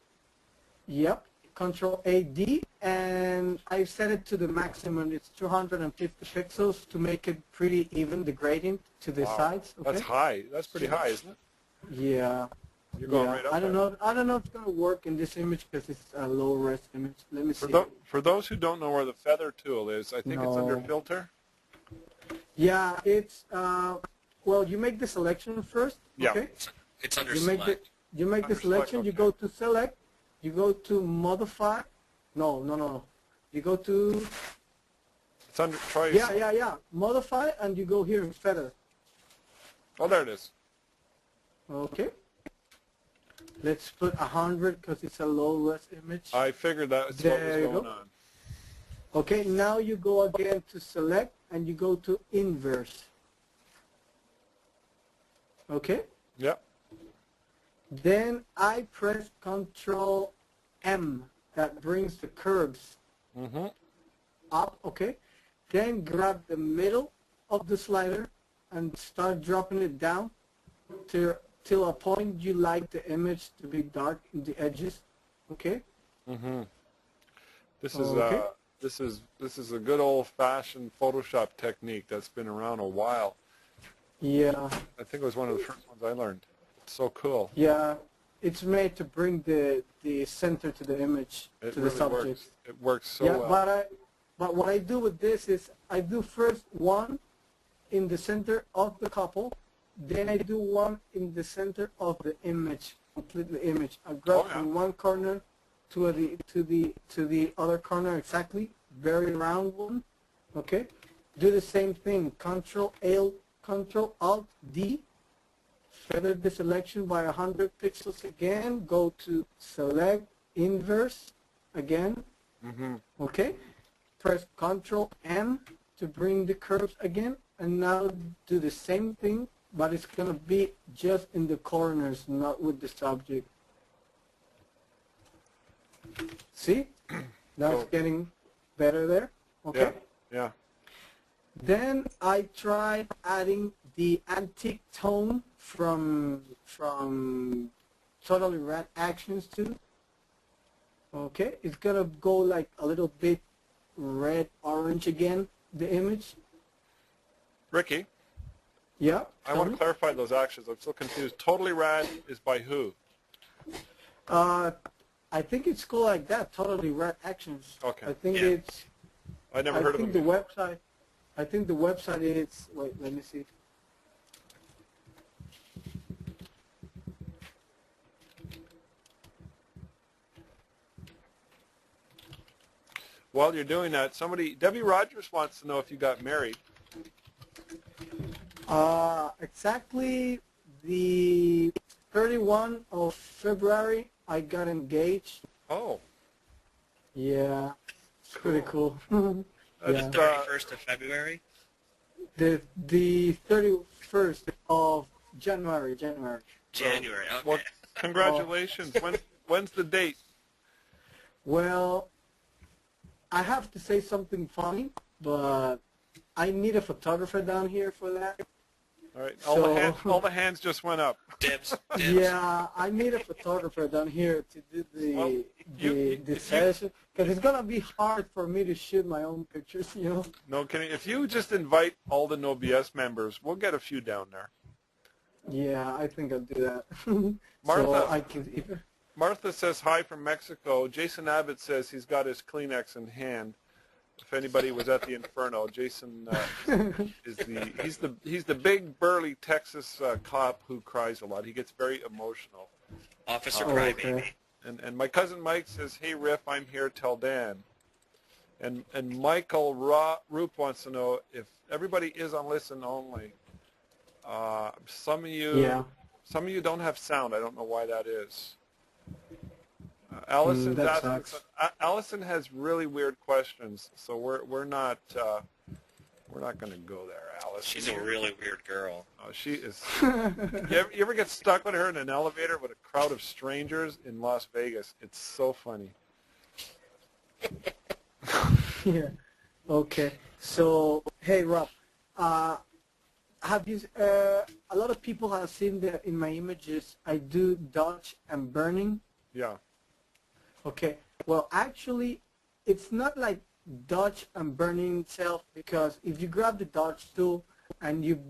Yep. Control-A-D, and I set it to the maximum. It's 250 pixels to make it pretty even, the gradient to the sides. Okay? That's high. That's pretty high, isn't it? Yeah. You're going right up I don't there. know. I don't know if it's gonna work in this image because it's a low-res image. Let me see. For those who don't know where the feather tool is, I think it's under No. filter. Yeah, it's well, you make the selection first. Yeah. Okay. It's under You select. make the Under selection. select, You go to select. You go to modify. No. You go to It's under. Try. yeah. Modify, and you go here in feather. Oh, there it is. Okay. Let's put 100 because it's a low-res image. I figured that's There what was you going go. on. Okay, now you go again to select and you go to inverse. Okay? Yep. Then I press Control M. That brings the curves Mm-hmm. up, okay? Then grab the middle of the slider and start dropping it down till a point you like the image to be dark in the edges, okay? Mm-hmm. This is Okay. this is a good old-fashioned Photoshop technique that's been around a while. Yeah, I think it was one of the first ones I learned. It's so cool. yeah. It's made to bring the center to the image, It to really the subject. works. It works so Yeah, well. but what I do with this is I do first one in the center of the couple, then I do one in the center of the image, completely image. I grab Oh, yeah. from one corner to the other corner exactly, very round one. Okay, do the same thing. Control Alt D. Feather the selection by 100 pixels again. Go to select inverse again. Mm-hmm. Okay. Press Control M to bring the curves again, and now do the same thing, but it's gonna be just in the corners, not with the subject. See? That's So- getting better there. Okay. Yeah. Then I tried adding the antique tone from Totally Red Actions too. Okay, it's gonna go like a little bit red orange again, the image. Ricky, Yeah, I tell want to me. clarify those actions. I'm so confused. Totally Rad is by who? Uh, I think it's called like that, Totally Red Actions. Okay. I think Yeah. it's, I never I heard of think them the before. website, I think the website is, wait, let me see. While you're doing that, Debbie Rogers wants to know if you got married. Exactly the 31 of February, I got engaged. Oh, Yeah, it's pretty cool. that's, Yeah. 31st of February. The 31st of January. January. Okay. well, congratulations. When's the date? Well, I have to say something funny, but I need a photographer down here for that. All right. So- All the hands just went up. Dibs. Yeah, I need a photographer down here to do Well, the if you- session because it's gonna be hard for me to shoot my own pictures, you know. No kidding. If you just invite all the No BS members, we'll get a few down there. Yeah, I think I'll do that. Martha. So I can. Martha says hi from Mexico. Jason Abbott says he's got his Kleenex in hand. If anybody was at the Inferno, Jason is he's the big burly Texas cop who cries a lot. He gets very emotional. Officer Oh, Crybaby. okay. And my cousin Mike says, "Hey Riff, I'm here. Tell Dan." And Michael Roop wants to know if everybody is on listen only. Some of you don't have sound. I don't know why that is. Allison's that asking. sucks. Allison has really weird questions, so we're not going to go there, Allison. She's a really weird girl. Oh, she is. You ever get stuck with her in an elevator with a crowd of strangers in Las Vegas? It's so funny. Yeah. Okay. So, hey, Rob, have you? A lot of people have seen that in my images. I do dodge and burning. Yeah. Okay. Well, actually, it's not like dodge and burning itself because if you grab the dodge tool and you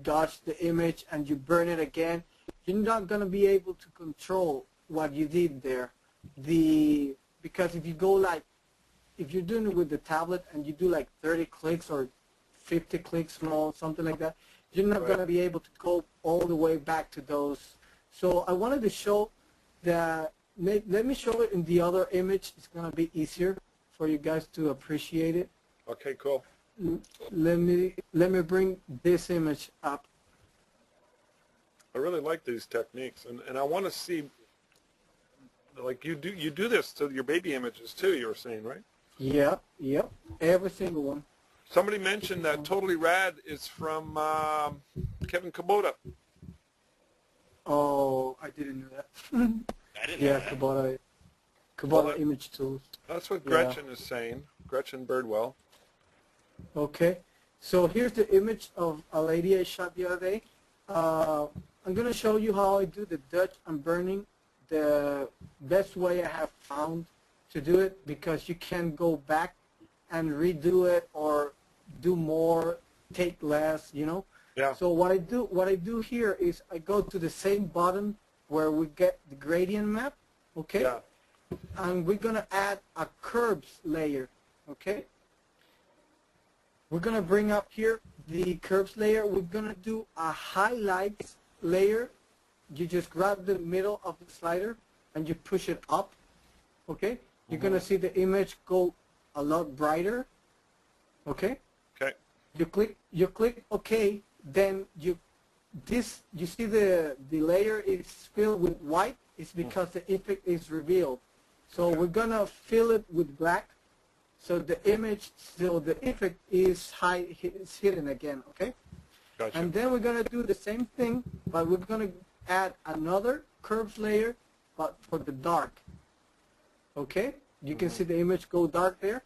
dodge the image and you burn it again, you're not gonna be able to control what you did there. Because if you go like, if you're doing it with the tablet and you do like 30 clicks or 50 clicks more, something like that, you're not Right. gonna be able to go all the way back to those. So I wanted to show that. Let me show it in the other image. It's gonna be easier for you guys to appreciate it. Okay, cool. Let me bring this image up. I really like these techniques, and I want to see, like you do this to your baby images too. You were saying, right? Yep, every single one. Somebody mentioned that Totally Rad is from Kevin Kubota. Oh, I didn't know that. I didn't know Yeah, that. Kubota Well, image tools. That's what Yeah. Gretchen is saying. Gretchen Birdwell. Okay, so here's the image of a lady I shot the other day. I'm gonna show you how I do the dodge and burning. The best way I have found to do it because you can go back and redo it or do more, take less, you know. Yeah. So what I do here is I go to the same button where we get the gradient map, okay? Yeah. And we're gonna add a curves layer, okay? We're gonna bring up here the curves layer. We're gonna do a highlights layer. You just grab the middle of the slider and you push it up, okay? You're gonna see the image go a lot brighter, okay? Okay. You click OK, then you see the layer is filled with white. It's because the effect is revealed. So we're gonna fill it with black, so the effect is hidden again. Okay. Gotcha. And then we're gonna do the same thing, but we're gonna add another curves layer, but for the dark. Okay. You can see the image go dark there.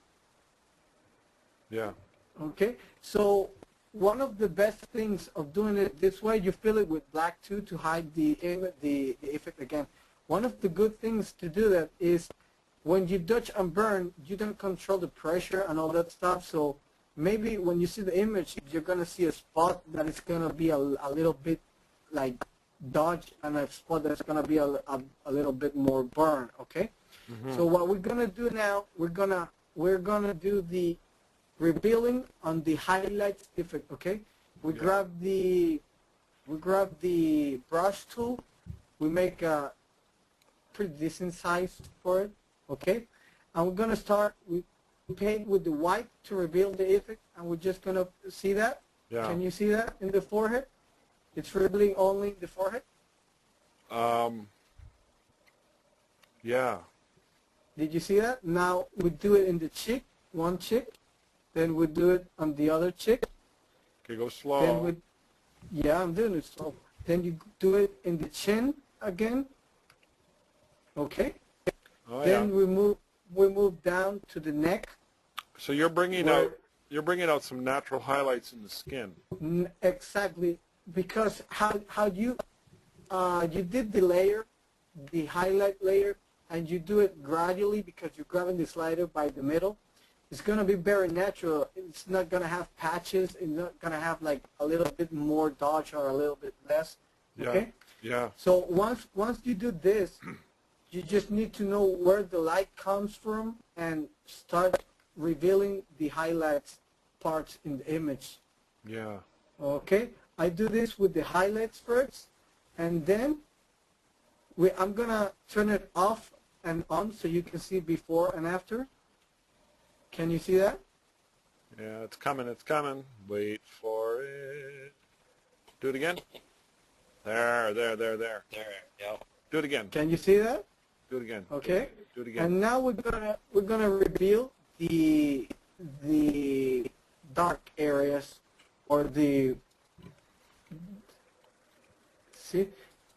Yeah. Okay, so one of the best things of doing it this way, you fill it with black too to hide the effect again. one of the good things to do that is when you dodge and burn, you don't control the pressure and all that stuff. So maybe when you see the image, you're going to see a spot that is going to be a little bit like dodge and a spot that's going to be a little bit more burn, okay? So what we're going to do now, we're going to do the revealing on the highlights effect, okay? We grab the brush tool. We make a pretty decent size for it, okay? And we're going to start with paint with the white to reveal the effect, and we're just going to see that. Yeah. Can you see that in the forehead? It's revealing only the forehead? Yeah. Did you see that? Now we do it in the cheek, one cheek, then we do it on the other cheek. Okay, go slow. Then we, yeah, I'm doing it slow. Then you do it in the chin again. Okay. Oh, Then yeah. we move down to the neck. So you're bringing out some natural highlights in the skin. Exactly, because how you did the layer, the highlight layer, and you do it gradually because you're grabbing the slider by the middle. It's going to be very natural. It's not going to have patches. It's not going to have like a little bit more dodge or a little bit less. Yeah. Okay? Yeah. So once you do this, you just need to know where the light comes from and start revealing the highlights parts in the image. Yeah. Okay? I do this with the highlights first, and then I'm going to turn it off and on so you can see before and after. Can you see that? Yeah, it's coming, it's coming. Wait for it. Do it again. There. There, yeah. Do it again. Can you see that? Do it again. Okay. Do it again. And now we're gonna reveal the dark areas or the, see,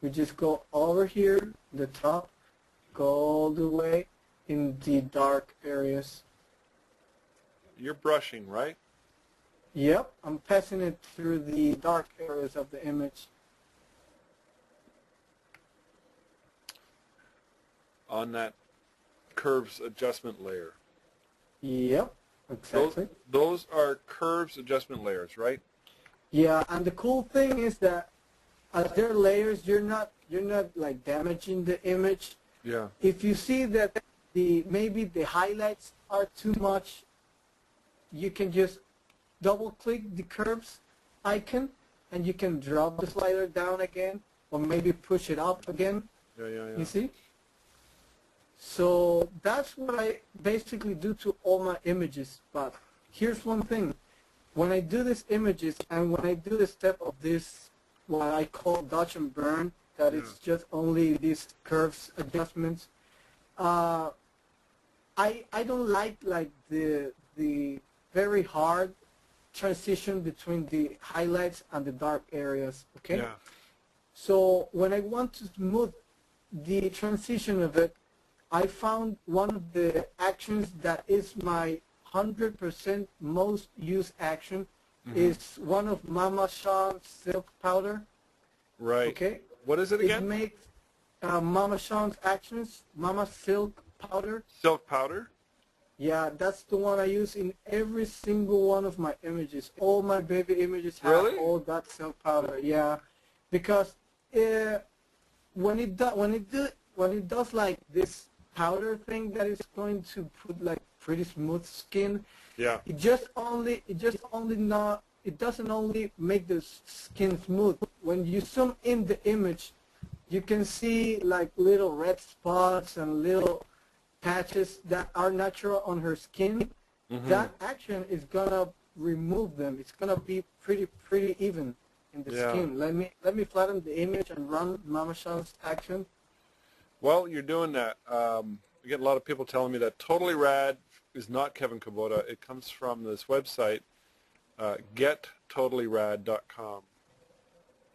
we just go over here, the top, go all the way in the dark areas. You're brushing, right? Yep, I'm passing it through the dark areas of the image. On that curves adjustment layer. Yep, exactly. Those are curves adjustment layers, right? Yeah, and the cool thing is that as they're layers, you're not like damaging the image. Yeah. If you see that maybe the highlights are too much, you can just double click the curves icon and you can drop the slider down again or maybe push it up again. Yeah. You see? So that's what I basically do to all my images. But here's one thing. When I do these images and when I do the step of this, what I call dodge and burn, that it's just only these curves adjustments, I don't like the very hard transition between the highlights and the dark areas, okay? Yeah. So when I want to smooth the transition of it, I found one of the actions that is my 100% most used action is one of Mama Sean's silk powder. Right. Okay. What is it again? It makes Mama Sean's actions, Mama silk powder. Silk powder? Yeah, that's the one I use in every single one of my images. All my baby images have Really? all that silk powder. Yeah, because when it does like this powder thing that is going to put like pretty smooth skin, Yeah. it doesn't only make the skin smooth. When you zoom in the image, you can see like little red spots and little patches that are natural on her skin. That action is gonna remove them. It's gonna be pretty even in the skin. Let me flatten the image and run Mama Sean's action. Well, you're doing that. I get a lot of people telling me that Totally Rad is not Kevin Kubota. It comes from this website, gettotallyrad.com.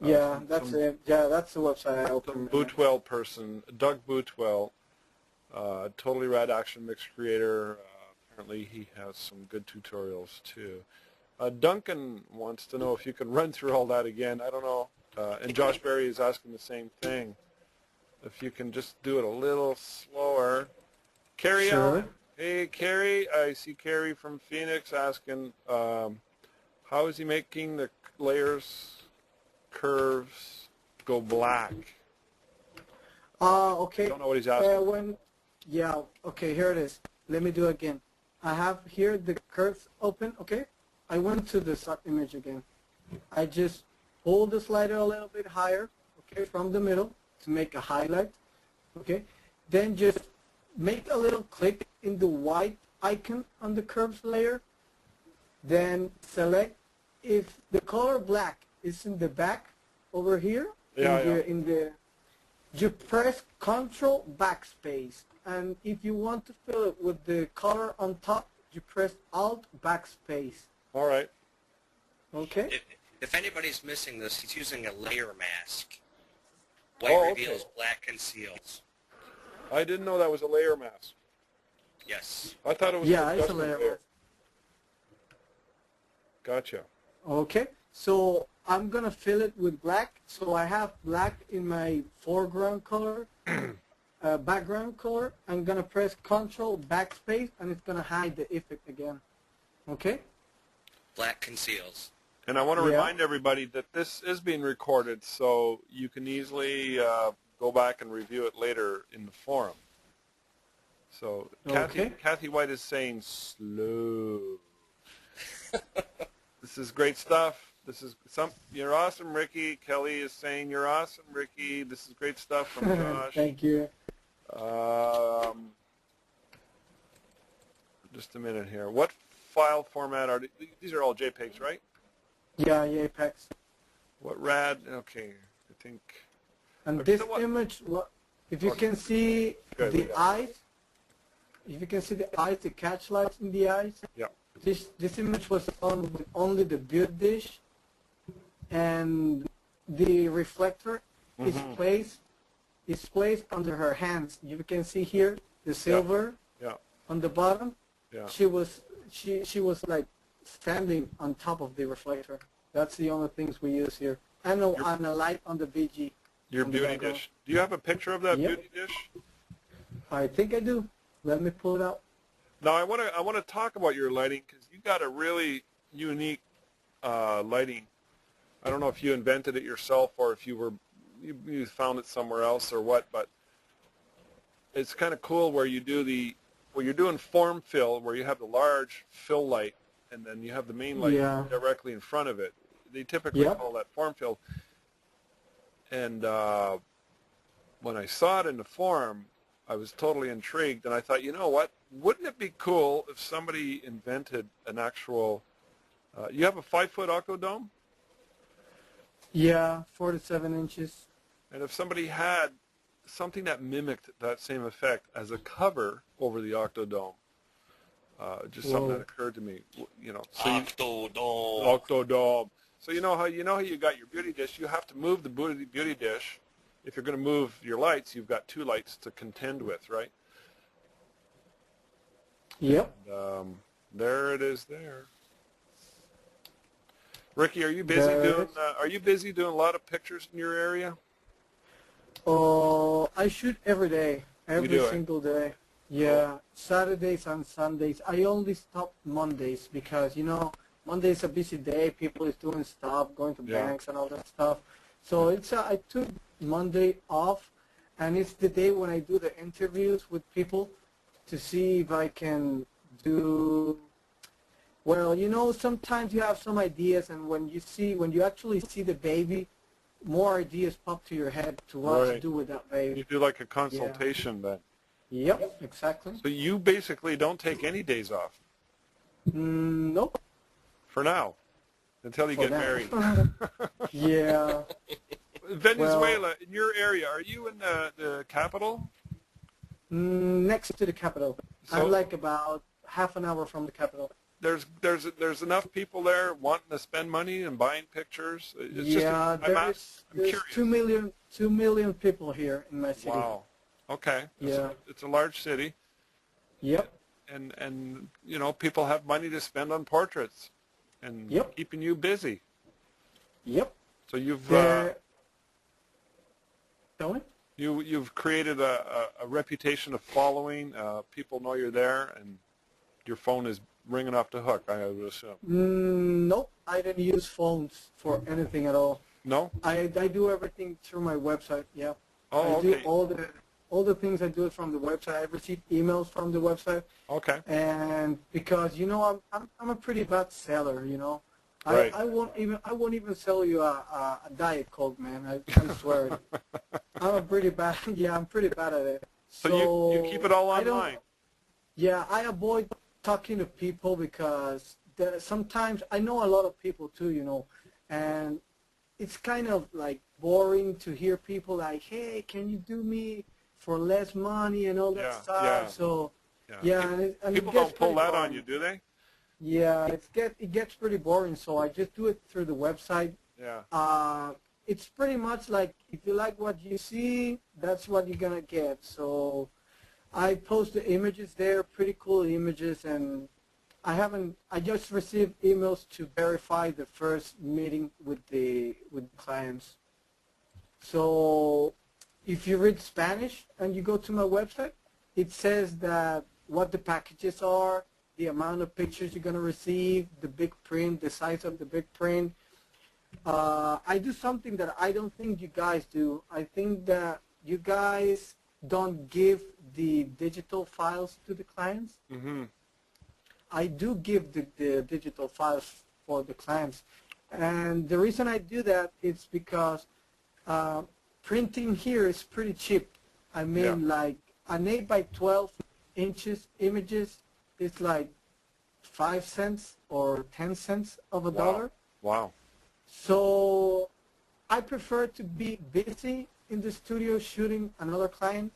Yeah, that's it. Yeah, that's the website I opened. Bootwell person, Doug Bootwell, Totally Rad action mix creator. Apparently he has some good tutorials too. Duncan wants to know if you can run through all that again. I don't know. And Josh Berry is asking the same thing. if you can just do it a little slower. Carrie Sure. Allen. Hey, Carrie. I see Carrie from Phoenix asking, how is he making the layers, curves go black? Okay. Don't know what he's asking. Yeah, okay, here it is. Let me do it again. I have here the curves open, okay? I went to the stock image again. I just hold the slider a little bit higher, okay, from the middle to make a highlight, okay? Then just make a little click in the white icon on the curves layer. Then select if the color black is in the back over here, you press Control Backspace, and if you want to fill it with the color on top, you press Alt Backspace. All right. Okay. If anybody's missing this, he's using a layer mask. White reveals, black conceals. I didn't know that was a layer mask. Yes. I thought it was Yeah, an it's a adjustment layer layer. mask. Gotcha. Okay. So I'm gonna fill it with black. So I have black in my foreground color, background color. I'm gonna press Control Backspace, and it's gonna hide the effect again. Okay. Black conceals. And I want to Yeah. remind everybody that this is being recorded, so you can easily go back and review it later in the forum. So Okay. Kathy White is saying slow. This is great stuff. You're awesome, Ricky. Kelly is saying you're awesome, Ricky. This is great stuff from Josh. Thank you. Just a minute here. What file format are these? Are all JPEGs, right? Yeah, Apex. What rad? Okay, I think. And Okay, this so what- image, if you can see Good, we the got eyes, if you can see the eyes, the catch lights in the eyes, Yeah. this image was on with only the build dish, and the reflector is placed under her hands. You can see here the silver Yeah. on the bottom. Yeah. She was like standing on top of the reflector. That's the only things we use here. And a light on the BG. Your on the beauty background. dish. Do you have a picture of that Yep. beauty dish? I think I do. Let me pull it out. Now I want to talk about your lighting because you got a really unique lighting. I don't know if you invented it yourself or if you found it somewhere else or what, but it's kind of cool where you're doing form fill, where you have the large fill light and then you have the main light Yeah. directly in front of it. They typically Yep. call that form fill. And when I saw it in the forum, I was totally intrigued, and I thought, you know what? Wouldn't it be cool if somebody invented an actual? You have a 5-foot octodome, Yeah, 47 inches. and if somebody had something that mimicked that same effect as a cover over the octodome, just something Whoa. that occurred to me. You know, so Octodome. octodome. So you know how you got your beauty dish. You have to move the beauty dish. If you're going to move your lights, you've got two lights to contend with, right? Yep. And, there it is. There. Ricky, are you busy There it doing? is. Are you busy doing a lot of pictures in your area? Oh, I shoot every day, every do it? single day. Yeah, Saturdays and Sundays. I only stop Mondays because Monday's a busy day. People is doing stuff, going to Yeah. banks and all that stuff. So I took Monday off, and it's the day when I do the interviews with people to see if I can do. Well, sometimes you have some ideas, and when you actually see the baby, more ideas pop to your head to what to Right. do with that baby. You do like a consultation then. Yep, exactly. So you basically don't take any days off Nope. for now, until you For get now. married. Yeah. Venezuela, in your area, are you in the capital? Next to the capital. So- I'm like about half an hour from the capital. There's enough people there wanting to spend money and buying pictures. It's Yeah, just, I'm there's curious. 2 million people here in my city. Wow. Okay. Yeah. It's a large city, Yep. and people have money to spend on portraits, and Yep. keeping you busy. Yep. So you've There. Tell me? You've created a reputation of following. People know you're there, and your phone is ringing off the hook, I would assume. Nope, I didn't use phones for anything at all. No? I do everything through my website. Yeah. Oh, I do okay. all the things I do it from the website. I receive emails from the website, Okay. and because I'm a pretty bad seller. Right. I won't even sell you a Diet Coke, man. I swear it. I'm a pretty bad. Yeah, I'm pretty bad at it. So you keep it all I don't- online. Yeah, I avoid talking to people because sometimes I know a lot of people too, and it's kind of like boring to hear people like, "Hey, can you do me for less money and all that Yeah, stuff?" yeah. So Yeah. yeah, and it People gets don't pull pretty that on boring. you, do they? Yeah, it gets pretty boring. So I just do it through the website. Yeah. It's pretty much like if you like what you see, that's what you're gonna get. So I post the images there, pretty cool images, and I just received emails to verify the first meeting with clients. So if you read Spanish and you go to my website, it says that what the packages are, the amount of pictures you're going to receive, the big print, the size of the big print. I do something that I don't think you guys do. I think that you guys don't give the digital files to the clients. Mm-hmm. I do give the digital files for the clients. And the reason I do that is because printing here is pretty cheap. I mean, like an 8 by 12 inches images is like 5 cents or 10 cents of a dollar. Wow. So I prefer to be busy in the studio shooting another client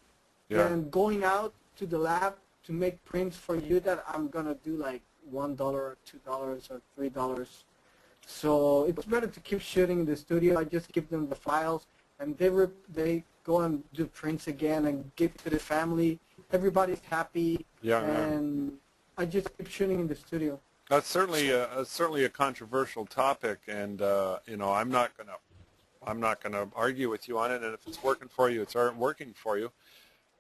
than going out to the lab to make prints for you that I'm going to do like $1 or $2 or $3. So it's better to keep shooting in the studio. I just give them the files, and they go and do prints again and give to the family. Everybody's happy, and I just keep shooting in the studio. That's certainly a controversial topic, and I'm not gonna argue with you on it. And if it's working for you, it's working for you.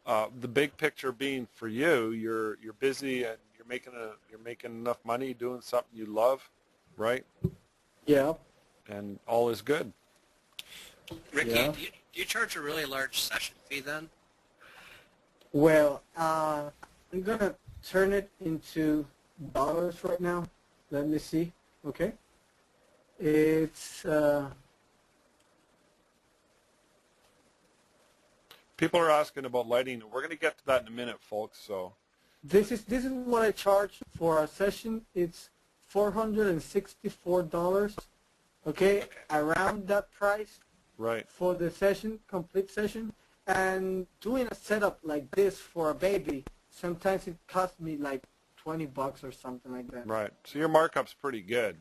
The big picture being for you, you're busy and you're making enough money doing something you love, right? Yeah. And all is good. Ricky, Yeah. do you charge a really large session fee then? Well, I'm gonna turn it into dollars right now. Let me see. Okay. It's People are asking about lighting. We're going to get to that in a minute, folks. So this is what I charge for a session. It's $464. Okay, around that price. right. For the session, complete session, and doing a setup like this for a baby, sometimes it costs me like $20 or something like that. Right. So your markup's pretty good.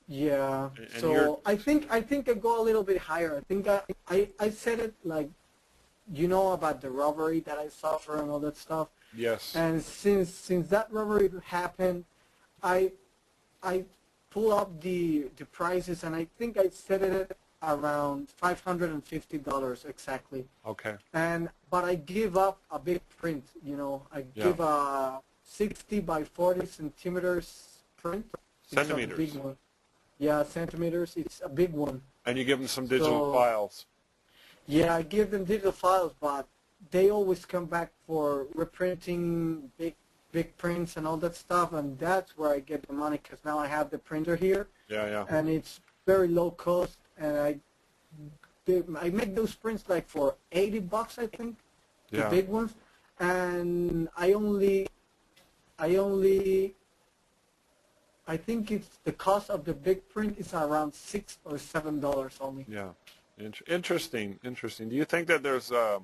Yeah. And So I think I go a little bit higher. I think I said it like, about the robbery that I suffer and all that stuff. Yes. And since that robbery happened, I pull up the prices, and I think I set it around $550 exactly. Okay. But I give up a big print. I give a 60 by 40 centimeters print. Centimeters. It's a big one. Yeah, centimeters. It's a big one. And you give them some digital files. Yeah, I give them digital files, but they always come back for reprinting big prints and all that stuff, and that's where I get the money, because now I have the printer here, Yeah. and it's very low cost, and I make those prints like for $80, I think, the big ones, and I think it's the cost of the big print is around $6 or $7 only. Yeah. Interesting. Do you think that there's a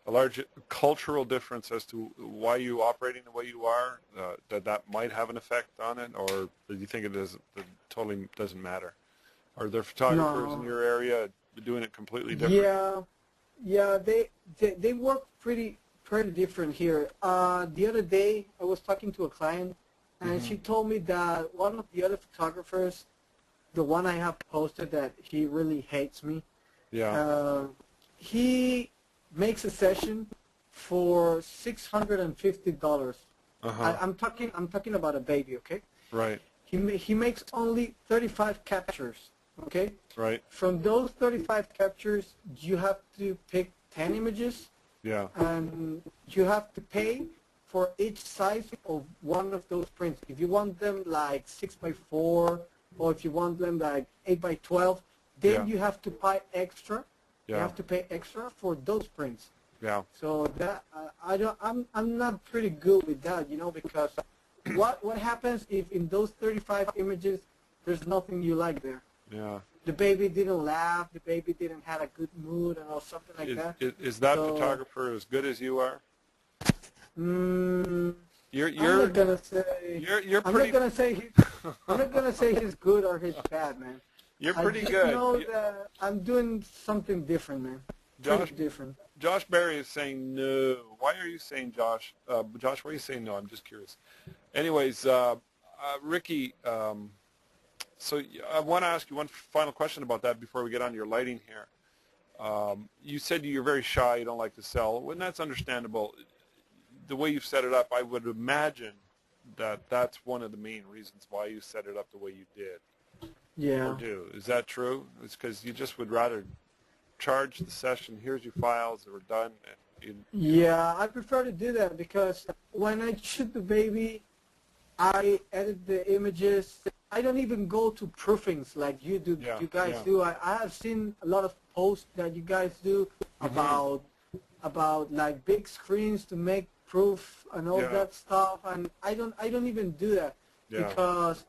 large cultural difference as to why you operating the way you are? That might have an effect on it, or do you think it totally doesn't matter? Are there photographers in your area doing it completely different? Yeah. They work pretty different here. The other day, I was talking to a client, and she told me that one of the other photographers, the one I have posted, that he really hates me. Yeah. He makes a session for $650. Uh-huh. I'm talking about a baby, okay? Right. He makes only 35 captures, okay? Right. From those 35 captures, you have to pick 10 images, Yeah. and you have to pay for each size of one of those prints. If you want them like 6x4, or if you want them like 8x12, then Yeah. you have to pay extra. You Yeah. have to pay extra for those prints. Yeah. So that I'm not pretty good with that, because what happens if in those 35 images there's nothing you like there? Yeah. The baby didn't laugh, the baby didn't have a good mood, or something like that. Is that So- photographer as good as you are? I'm You're not gonna say. you're I'm pretty not gonna say he's. I'm not gonna say he's good or he's bad, man. you're pretty I just good. know that I'm doing something different, man. Josh Pretty different. Josh Berry is saying no. Why are you saying Josh? Josh, why are you saying no? I'm just curious. Anyways, Ricky, so I want to ask you one final question about that before we get on to your lighting here. You said you're very shy, you don't like to sell, and that's understandable. The way you've set it up, I would imagine that that's one of the main reasons why you set it up the way you did Yeah. or do. Is that true? It's because you just would rather charge the session, here's your files, we're done. And Yeah, I prefer to do that because when I shoot the baby, I edit the images. I don't even go to proofings like you do. Yeah, You guys yeah. do. I have seen a lot of posts that you guys do Mm-hmm. about like big screens to make proof and all Yeah. that stuff, and I don't even do that Yeah. because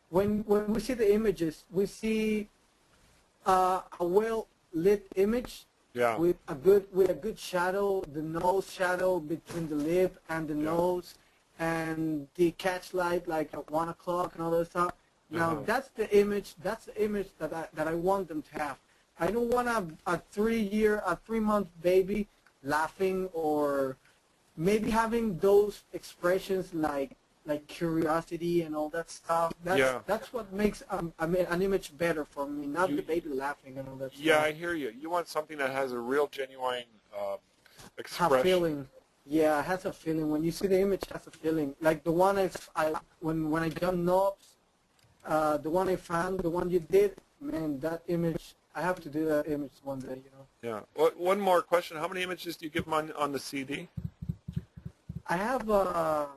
when we see the images, we see a well lit image yeah, with a good shadow, the nose shadow between the lip and the Yeah. nose, and the catch light like at 1 o'clock and all that stuff. Now Uh-huh. that's the image that I want them to have. I don't want a 3-month baby laughing or maybe having those expressions like curiosity and all that stuff. Yeah. That's what makes an image better for me, not You- the baby laughing and all that yeah, stuff. I hear you. You want something that has a real, genuine Have expression. feeling. Yeah, it has a feeling. When you see the image, it has a feeling. Like the one when I jumped knobs, the one I found, the one you did, man, that image. I have to do that image one day. Yeah. One more question. How many images do you give them on the CD? I have a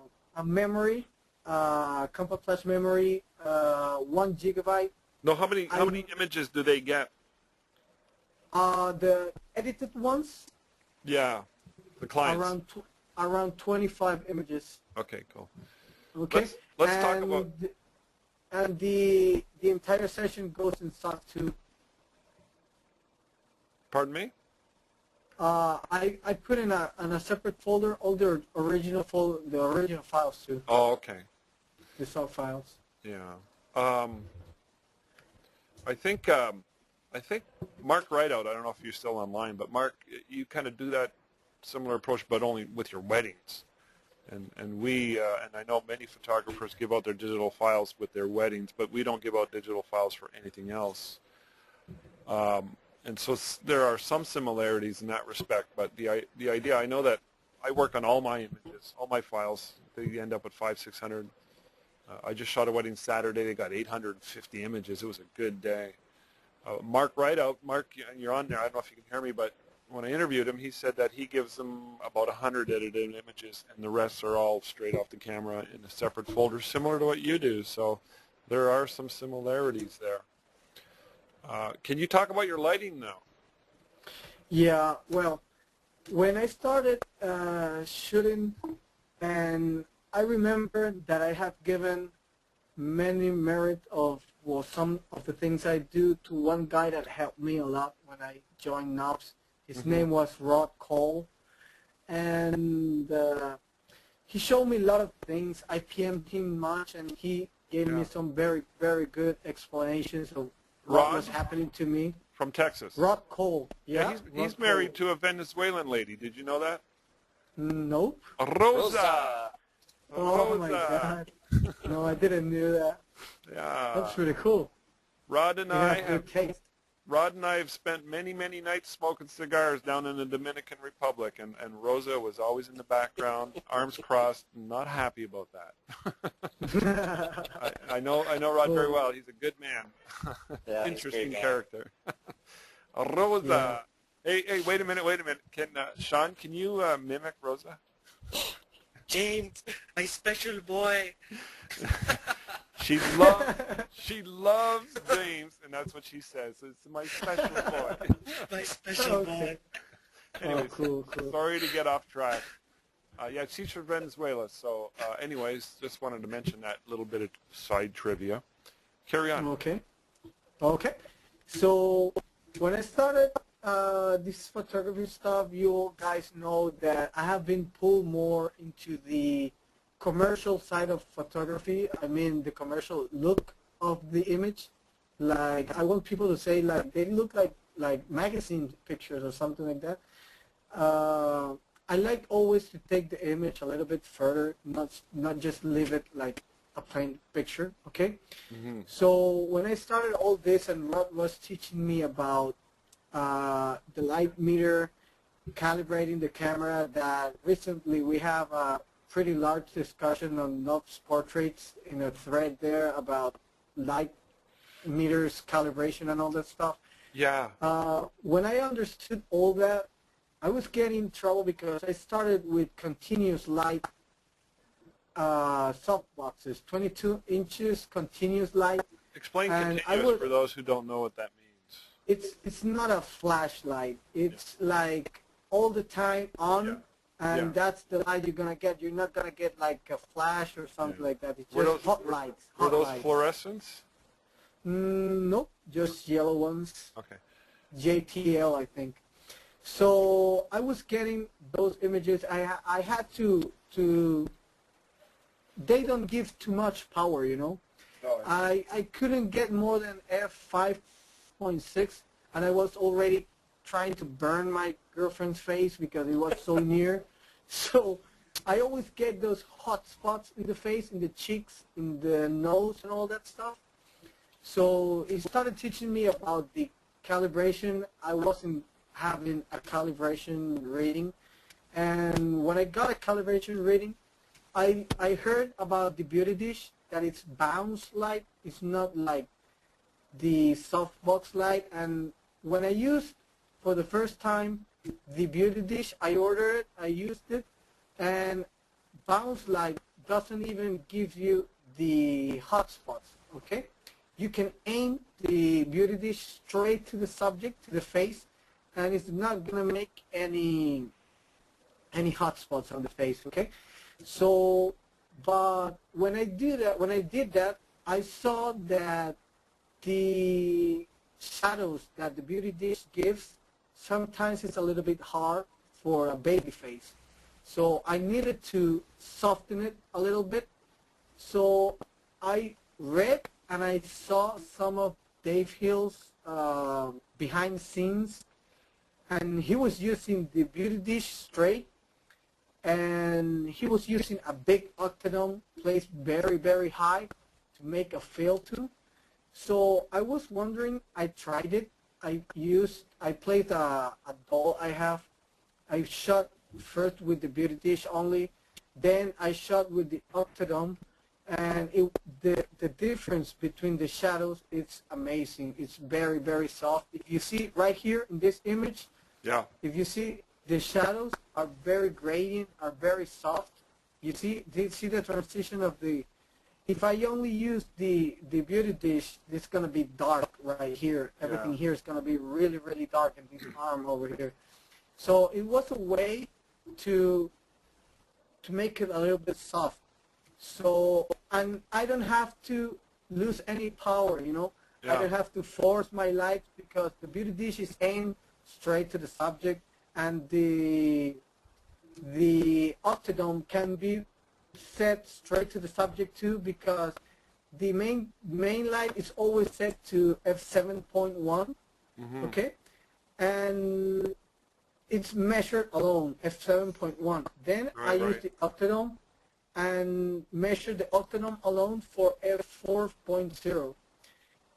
memory, Compact Flash memory, 1 gigabyte. No, how many images do they get? The edited ones, Yeah, the clients. around 25 images. Okay, cool. Okay. Let's talk about. And the entire session goes in SOC 2. Pardon me? I put in a separate folder all the original files too, Oh, okay. the SOC files. Yeah. I think Mark Rideout, I don't know if you're still online, but Mark, you kind of do that similar approach, but only with your weddings. And we, and I know many photographers give out their digital files with their weddings, but we don't give out digital files for anything else. And so there are some similarities in that respect, but the idea, I know that I work on all my images, all my files. They end up at 500-600. I just shot a wedding Saturday. They got 850 images. It was a good day. Mark Rideout, Mark, you're on there. I don't know if you can hear me, but when I interviewed him, he said that he gives them about 100 edited images, and the rest are all straight off the camera in a separate folder, similar to what you do. So there are some similarities there. Can you talk about your lighting now? Yeah, well, when I started shooting, and I remember that I have given many merit of some of the things I do to one guy that helped me a lot when I joined Knobs. His name was Rod Cole, and he showed me a lot of things. I PM'd him much, and he gave me some very, very good explanations of what Rod? was happening to me. From Texas. Rod Cole. Yeah, he's Rod married Cole. to a Venezuelan lady. Did you know that? Nope. Rosa. Oh my Rosa. God. No, I didn't know that. Yeah. That's really cool. Rod and You I have have good taste. Rod and I have spent many, many nights smoking cigars down in the Dominican Republic, and Rosa was always in the background, arms crossed, not happy about that. I know Rod very well. He's a good man. Yeah, Interesting character. Rosa. Yeah. Hey, wait a minute. Can Sean, can you mimic Rosa? James, my special boy. She loves James, and that's what she says. It's my special boy. My special boy. Anyways, cool. sorry to get off track. Yeah, she's from Venezuela. So, anyways, just wanted to mention that little bit of side trivia. Carry on. Okay. So when I started this photography stuff, you guys know that I have been pulled more into the commercial side of photography. I mean, the commercial look of the image. Like, I want people to say, like, they look like magazine pictures or something like that. I like always to take the image a little bit further, not just leave it like a plain picture, okay? Mm-hmm. So when I started all this, and Rod was teaching me about the light meter, calibrating the camera, that recently we have a pretty large discussion on Nob's portraits in a thread there about light meters, calibration, and all that stuff. Yeah. When I understood all that, I was getting in trouble because I started with continuous light softboxes, 22 inches continuous light. Explain And continuous for those who don't know what that means. It's not a flashlight. It's like all the time on, and that's the light you're gonna get. You're not gonna get like a flash or something like that. It's just hot lights. Were those lights. fluorescents? Nope, just yellow ones. Okay. JTL, I think. So I was getting those images. I had to. They don't give too much power, you know. Oh, I couldn't get more than f5.6, and I was already trying to burn my girlfriend's face because it was so near. So I always get those hot spots in the face, in the cheeks, in the nose, and all that stuff. So he started teaching me about the calibration. I wasn't having a calibration reading, and when I got a calibration reading, I heard about the beauty dish, that it's bounce light. It's not like the softbox light. And when I used for the first time the beauty dish, I ordered it, I used it, and bounce light doesn't even give you the hot spots, okay? You can aim the beauty dish straight to the subject, to the face, and it's not gonna make any hot spots on the face, okay? So, but when I did that, I saw that the shadows that the beauty dish gives, sometimes it's a little bit hard for a baby face. So I needed to soften it a little bit. So I read and I saw some of Dave Hill's behind the scenes, and he was using the beauty dish straight, and he was using a big octodome placed very, very high to make a feel to. So I was wondering, I tried it. I played a doll I have. I shot first with the beauty dish only, then I shot with the octodome, and the difference between the shadows, it's amazing. It's very, very soft. If you see right here in this image, if you see, the shadows are very gradient, are very soft. You see the transition of the, if I only use the beauty dish, it's going to be dark right here. Everything here is going to be really, really dark in this arm over here. So it was a way to make it a little bit soft. So, and I don't have to lose any power, you know. I don't have to force my light because the beauty dish is aimed straight to the subject, and the octodome can be set straight to the subject too, because the main light is always set to f7.1, okay, and it's measured alone, f7.1. Then I use the octodome and measure the octodome alone for f4.0.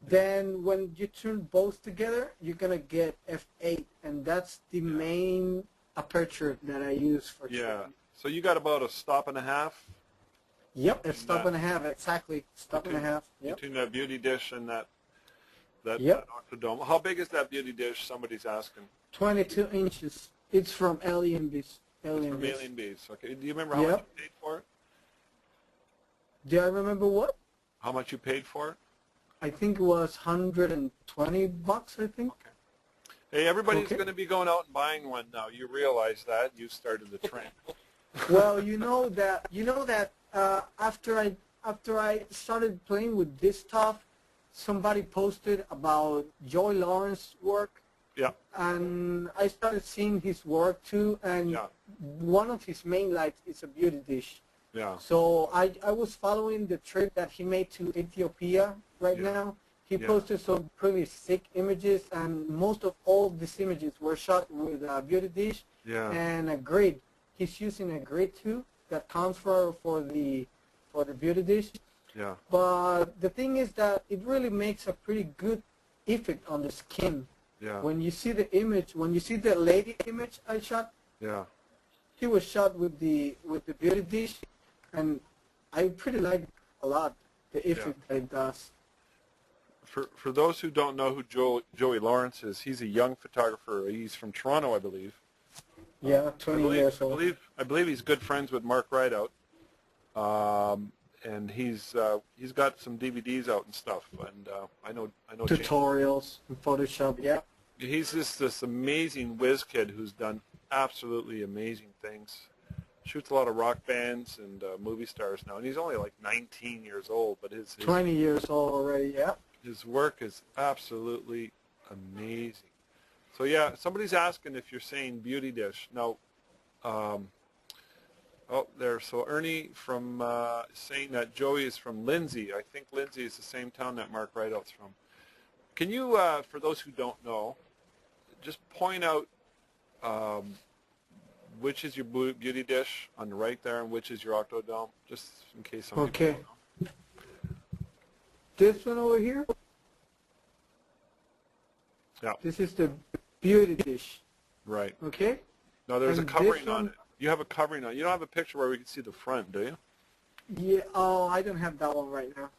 Then when you turn both together, you're gonna get f8, and that's the main aperture that I use for Yeah. trimming. So you got about a stop and a half Yep, it's stop that- and a half, exactly. Stop and a half. Yep. between that beauty dish and that Yep. Octodome. How big is that beauty dish? Somebody's asking. 22 inches. It's from Alien Beast. It's from Alien Bees. Okay. Do you remember how much Yep. you paid for it? Do I remember what? How much you paid for it? I think it was $120, I think. Okay. Hey, everybody's Okay. going to be going out and buying one now. You realize that? You started the trend. Well, after I started playing with this stuff, somebody posted about Joey Lawrence's work, Yeah. and I started seeing his work too, and Yeah. one of his main lights is a beauty dish. Yeah. So I was following the trip that he made to Ethiopia right Yeah. now. He Yeah. posted some pretty sick images, and most of all these images were shot with a beauty dish Yeah. and a grid. He's using a grid too that comes for the beauty dish. Yeah. But the thing is that it really makes a pretty good effect on the skin. Yeah. When you see the image, when you see the lady image I shot, Yeah. he was shot with the beauty dish, and I pretty like a lot the effect that it does. For those who don't know who Joey Lawrence is, he's a young photographer. He's from Toronto, I believe. Yeah, 20 years old. I believe he's good friends with Mark Rideout, and he's got some DVDs out and stuff. And I know Tutorials in Photoshop, yeah. he's just this amazing whiz kid who's done absolutely amazing things. Shoots a lot of rock bands and movie stars now, and he's only like 19 years old. But his 20 years old already, yeah. his work is absolutely amazing. So yeah, somebody's asking if you're saying beauty dish. Now, there. So Ernie from saying that Joey is from Lindsay. I think Lindsay is the same town that Mark Rideout's from. Can you, for those who don't know, just point out which is your beauty dish on the right there and which is your Octodome, just in case some people Okay. don't know. This one over here, Yeah, this is the beauty dish, right. okay? No, there's And a covering this on one- it. You have a covering on it. You don't have a picture where we can see the front, do you? Yeah, oh, I don't have that one right now.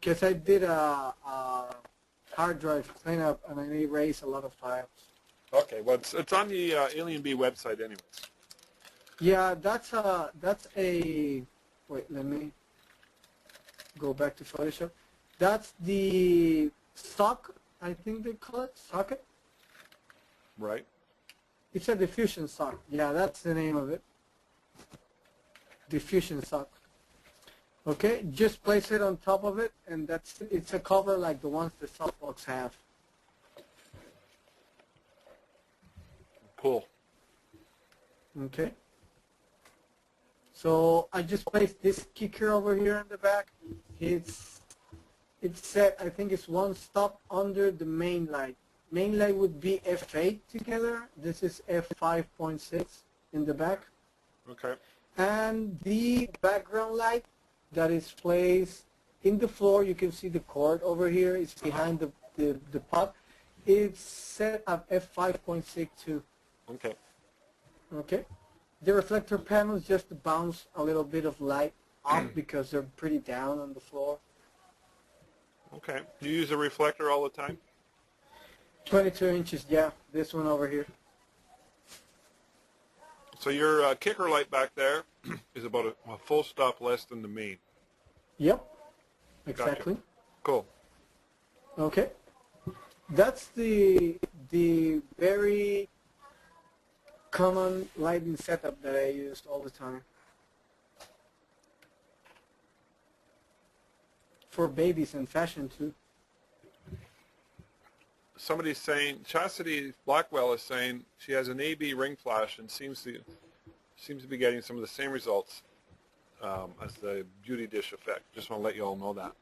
Because I did a hard drive cleanup and I erased a lot of files. Okay, well, it's on the Alien Bee website anyways. Yeah, that's a, wait, let me go back to Photoshop. That's the sock, I think they call it, socket. Right? It's a diffusion sock. Yeah, that's the name of it. Diffusion sock. Okay, just place it on top of it, and it's a cover like the ones the softbox have. Cool. Okay. So I just placed this kicker over here in the back. It's set, I think it's one stop under the main light. Main light would be F8 together. This is F5.6 in the back. Okay. And the background light that is placed in the floor, you can see the cord over here. It's behind the pot. It's set at F5.6 too. Okay. Okay. The reflector panels just to bounce a little bit of light off because they're pretty down on the floor. Okay. You use a reflector all the time? 22 inches, yeah. This one over here. So your kicker light back there is about a full stop less than the main. Yep. Exactly. Gotcha. Cool. Okay. That's the very common lighting setup that I used all the time. For babies and fashion too. Somebody's saying, Chastity Blackwell is saying she has an AB ring flash and seems to be getting some of the same results as the beauty dish effect. Just want to let you all know that.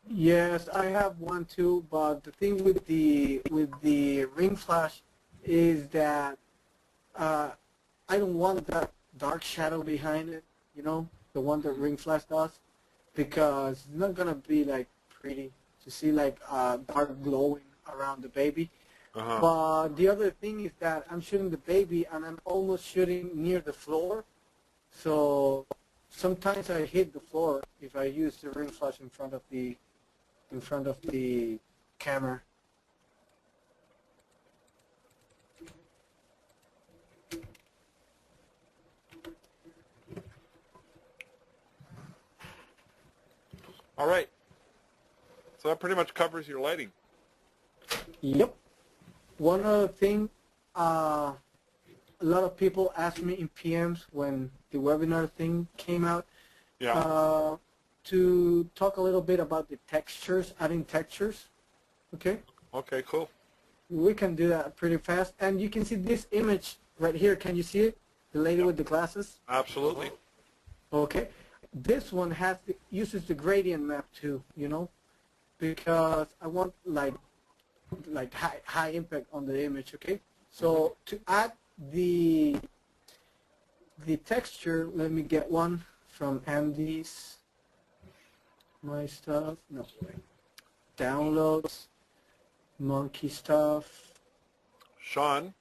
Yes, I have one too, but the thing with the ring flash is that I don't want that dark shadow behind it, you know, the one that ring flash does, because it's not gonna be like pretty. to see like dark glowing around the baby. Uh-huh. But the other thing is that I'm shooting the baby and I'm almost shooting near the floor. So sometimes I hit the floor if I use the ring flash in front of the camera. All right. So that pretty much covers your lighting. Yep. One other thing, a lot of people asked me in PMs when the webinar thing came out to talk a little bit about the textures, adding textures. Okay? Okay, cool. We can do that pretty fast. And you can see this image right here. Can you see it? The lady with the glasses? Absolutely. Okay. This one uses the gradient map too, you know, because I want like high impact on the image. Okay. So to add the texture, let me get one from Andy's. My stuff. No. Downloads. Monkey stuff. Sean.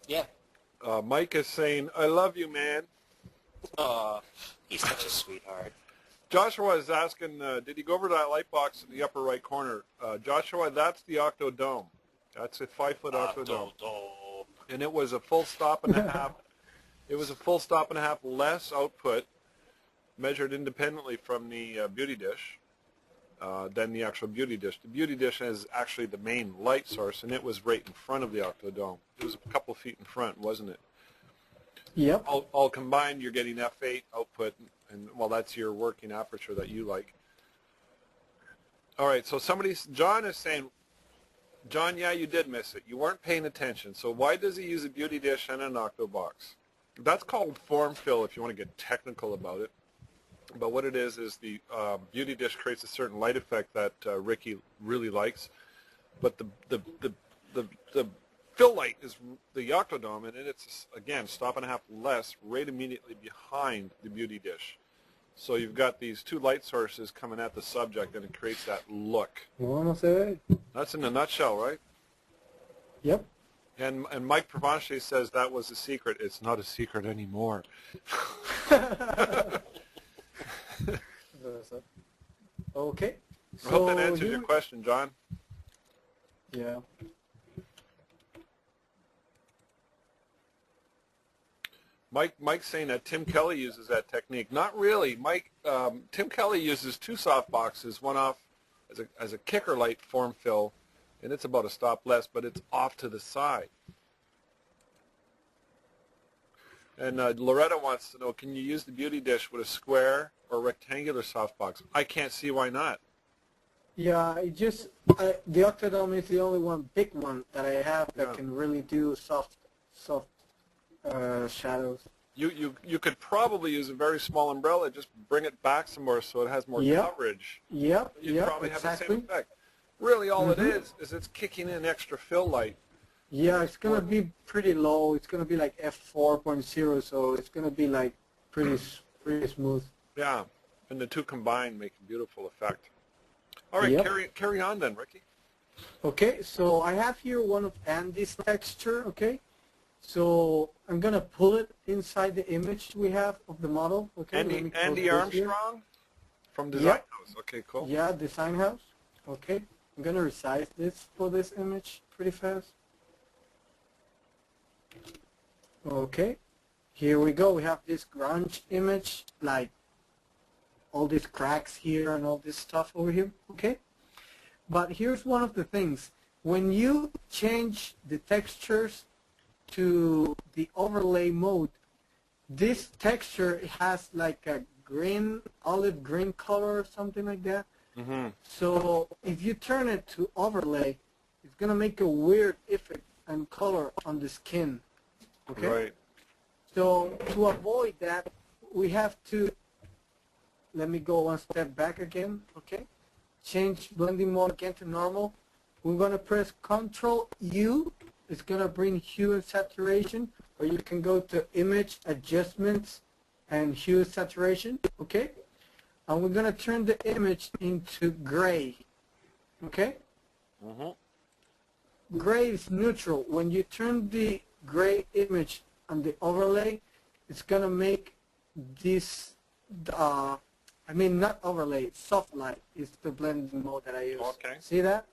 Yeah. Mike is saying, "I love you, man." He's such a sweetheart. Joshua is asking, did he go over to that light box in the upper right corner? Joshua, that's the Octodome. That's a 5-foot Octodome. And it was a full stop and a half. It was a full stop and a half less output, measured independently from the Beauty Dish, than the actual Beauty Dish. The Beauty Dish is actually the main light source, and it was right in front of the Octodome. It was a couple feet in front, wasn't it? Yep. All combined, you're getting f8 output, and well, that's your working aperture that you like. All right, so John is saying, John, yeah, you did miss it. You weren't paying attention. So why does he use a Beauty Dish and an Octobox? That's called form fill if you want to get technical about it. But what it is the Beauty Dish creates a certain light effect that Ricky really likes. But the fill light is the Octodome, and it's, again, stop and a half less right immediately behind the Beauty Dish. So you've got these two light sources coming at the subject, and it creates that look. That's in a nutshell, right? Yep. And Mike Provenche says that was a secret. It's not a secret anymore. Okay. I hope that answers your question, John. Yeah. Mike's saying that Tim Kelly uses that technique. Not really. Tim Kelly uses two soft boxes, one off as a kicker light form fill, and it's about a stop less, but it's off to the side. And Loretta wants to know, can you use the Beauty Dish with a square or rectangular softbox? I can't see why not. Yeah, the Octodome is the only one, big one, that I have that can really do soft shadows. You could probably use a very small umbrella, just bring it back some more so it has more coverage. Yep, You'd probably have the same effect. Really all it is it's kicking in extra fill light. Yeah, it's going to be pretty low. It's going to be like f4.0, so it's going to be like pretty smooth. Yeah, and the two combined make a beautiful effect. All right, carry on then, Ricky. Okay, so I have here one of Andy's texture, okay? So I'm going to pull it inside the image we have of the model. Okay, Andy Armstrong from Design House. Okay, cool. Yeah, Design House. Okay, I'm going to resize this for this image pretty fast. Okay, here we go. We have this grunge image, like all these cracks here and all this stuff over here. Okay, but here's one of the things. When you change the textures to the overlay mode, this texture has like a olive green color or something like that. Mm-hmm. So if you turn it to overlay, it's going to make a weird effect and color on the skin. Okay? Right. So to avoid that, we have to, let me go one step back again, okay? Change blending mode again to normal. We're going to press Control U. It's going to bring hue and saturation, or you can go to Image Adjustments and Hue and Saturation, okay? And we're going to turn the image into gray, Okay? Mm-hmm. Gray is neutral. When you turn the gray image on the overlay, it's going to make this, I mean not overlay, soft light is the blending mode that I use. Okay. See that?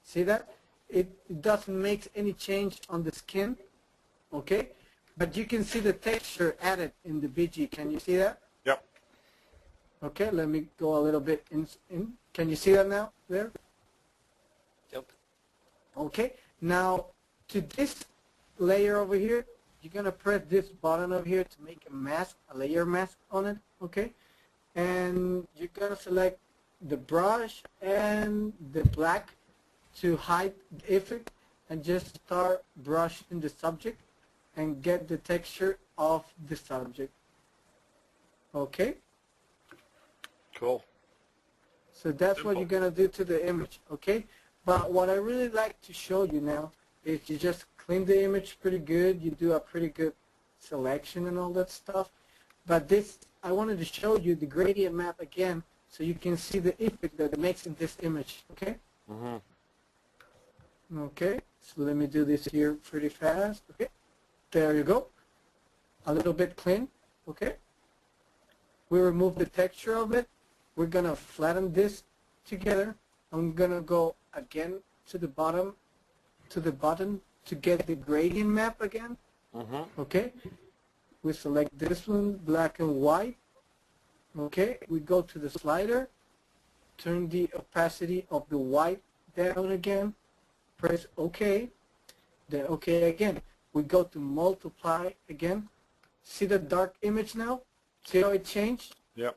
See that? It doesn't make any change on the skin, okay? But you can see the texture added in the BG. Can you see that? Yep. Okay, let me go a little bit in. Can you see that now there? Yep. Okay, now to this layer over here, you're going to press this button over here to make a mask, a layer mask on it, okay? And you're going to select the brush and the black to hide the effect and just start brushing the subject and get the texture of the subject. Okay? Cool. So that's Simple. what you're going to do to the image, okay? But what I really like to show you now is you just clean the image pretty good. You do a pretty good selection and all that stuff. But this, I wanted to show you the gradient map again so you can see the effect that it makes in this image, okay? Mm-hmm. Okay, so let me do this here pretty fast, okay? There you go. A little bit clean, okay? We remove the texture of it. We're going to flatten this together. I'm going to go again to the bottom to get the gradient map again. Mm-hmm. Okay. We select this one, black and white. Okay. We go to the slider, turn the opacity of the white down again, press OK, then OK again. We go to multiply again. See the dark image now? See how it changed? Yep.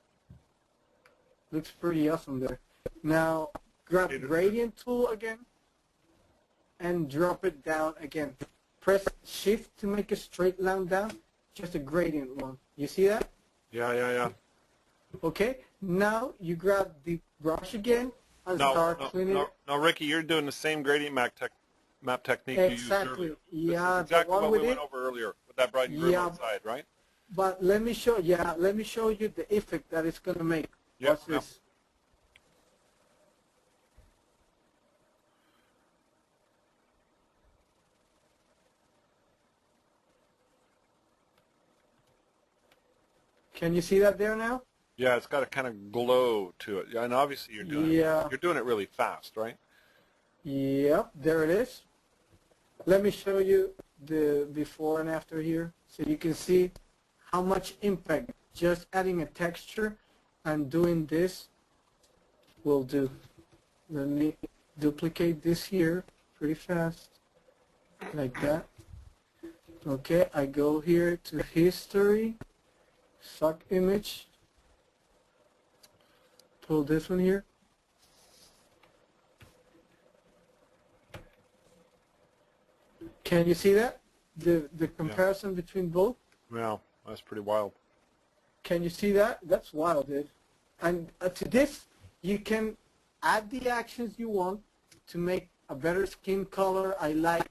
Looks pretty awesome there. Now grab gradient tool again and drop it down again. Press shift to make a straight line down, just a gradient one. You see that? Yeah. Okay, now you grab the brush again and start cleaning it. No, Ricky, you're doing the same gradient map technique Exactly. you used earlier. Yeah, This is exactly the one what we we went did. over earlier with that bright and grim Yeah. outside, right? But let me show you the effect that it's gonna make. Yep, Watch this. Can you see that there now? Yeah, it's got a kind of glow to it. Yeah, and obviously you're doing it really fast, right? Yep, there it is. Let me show you the before and after here so you can see how much impact just adding a texture and doing this will do. Let me duplicate this here pretty fast like that. Okay, I go here to history, stock image, pull this one here. Can you see that? The comparison between both? Well, that's pretty wild. Can you see that? That's wild, dude. And to this, you can add the actions you want to make a better skin color. I like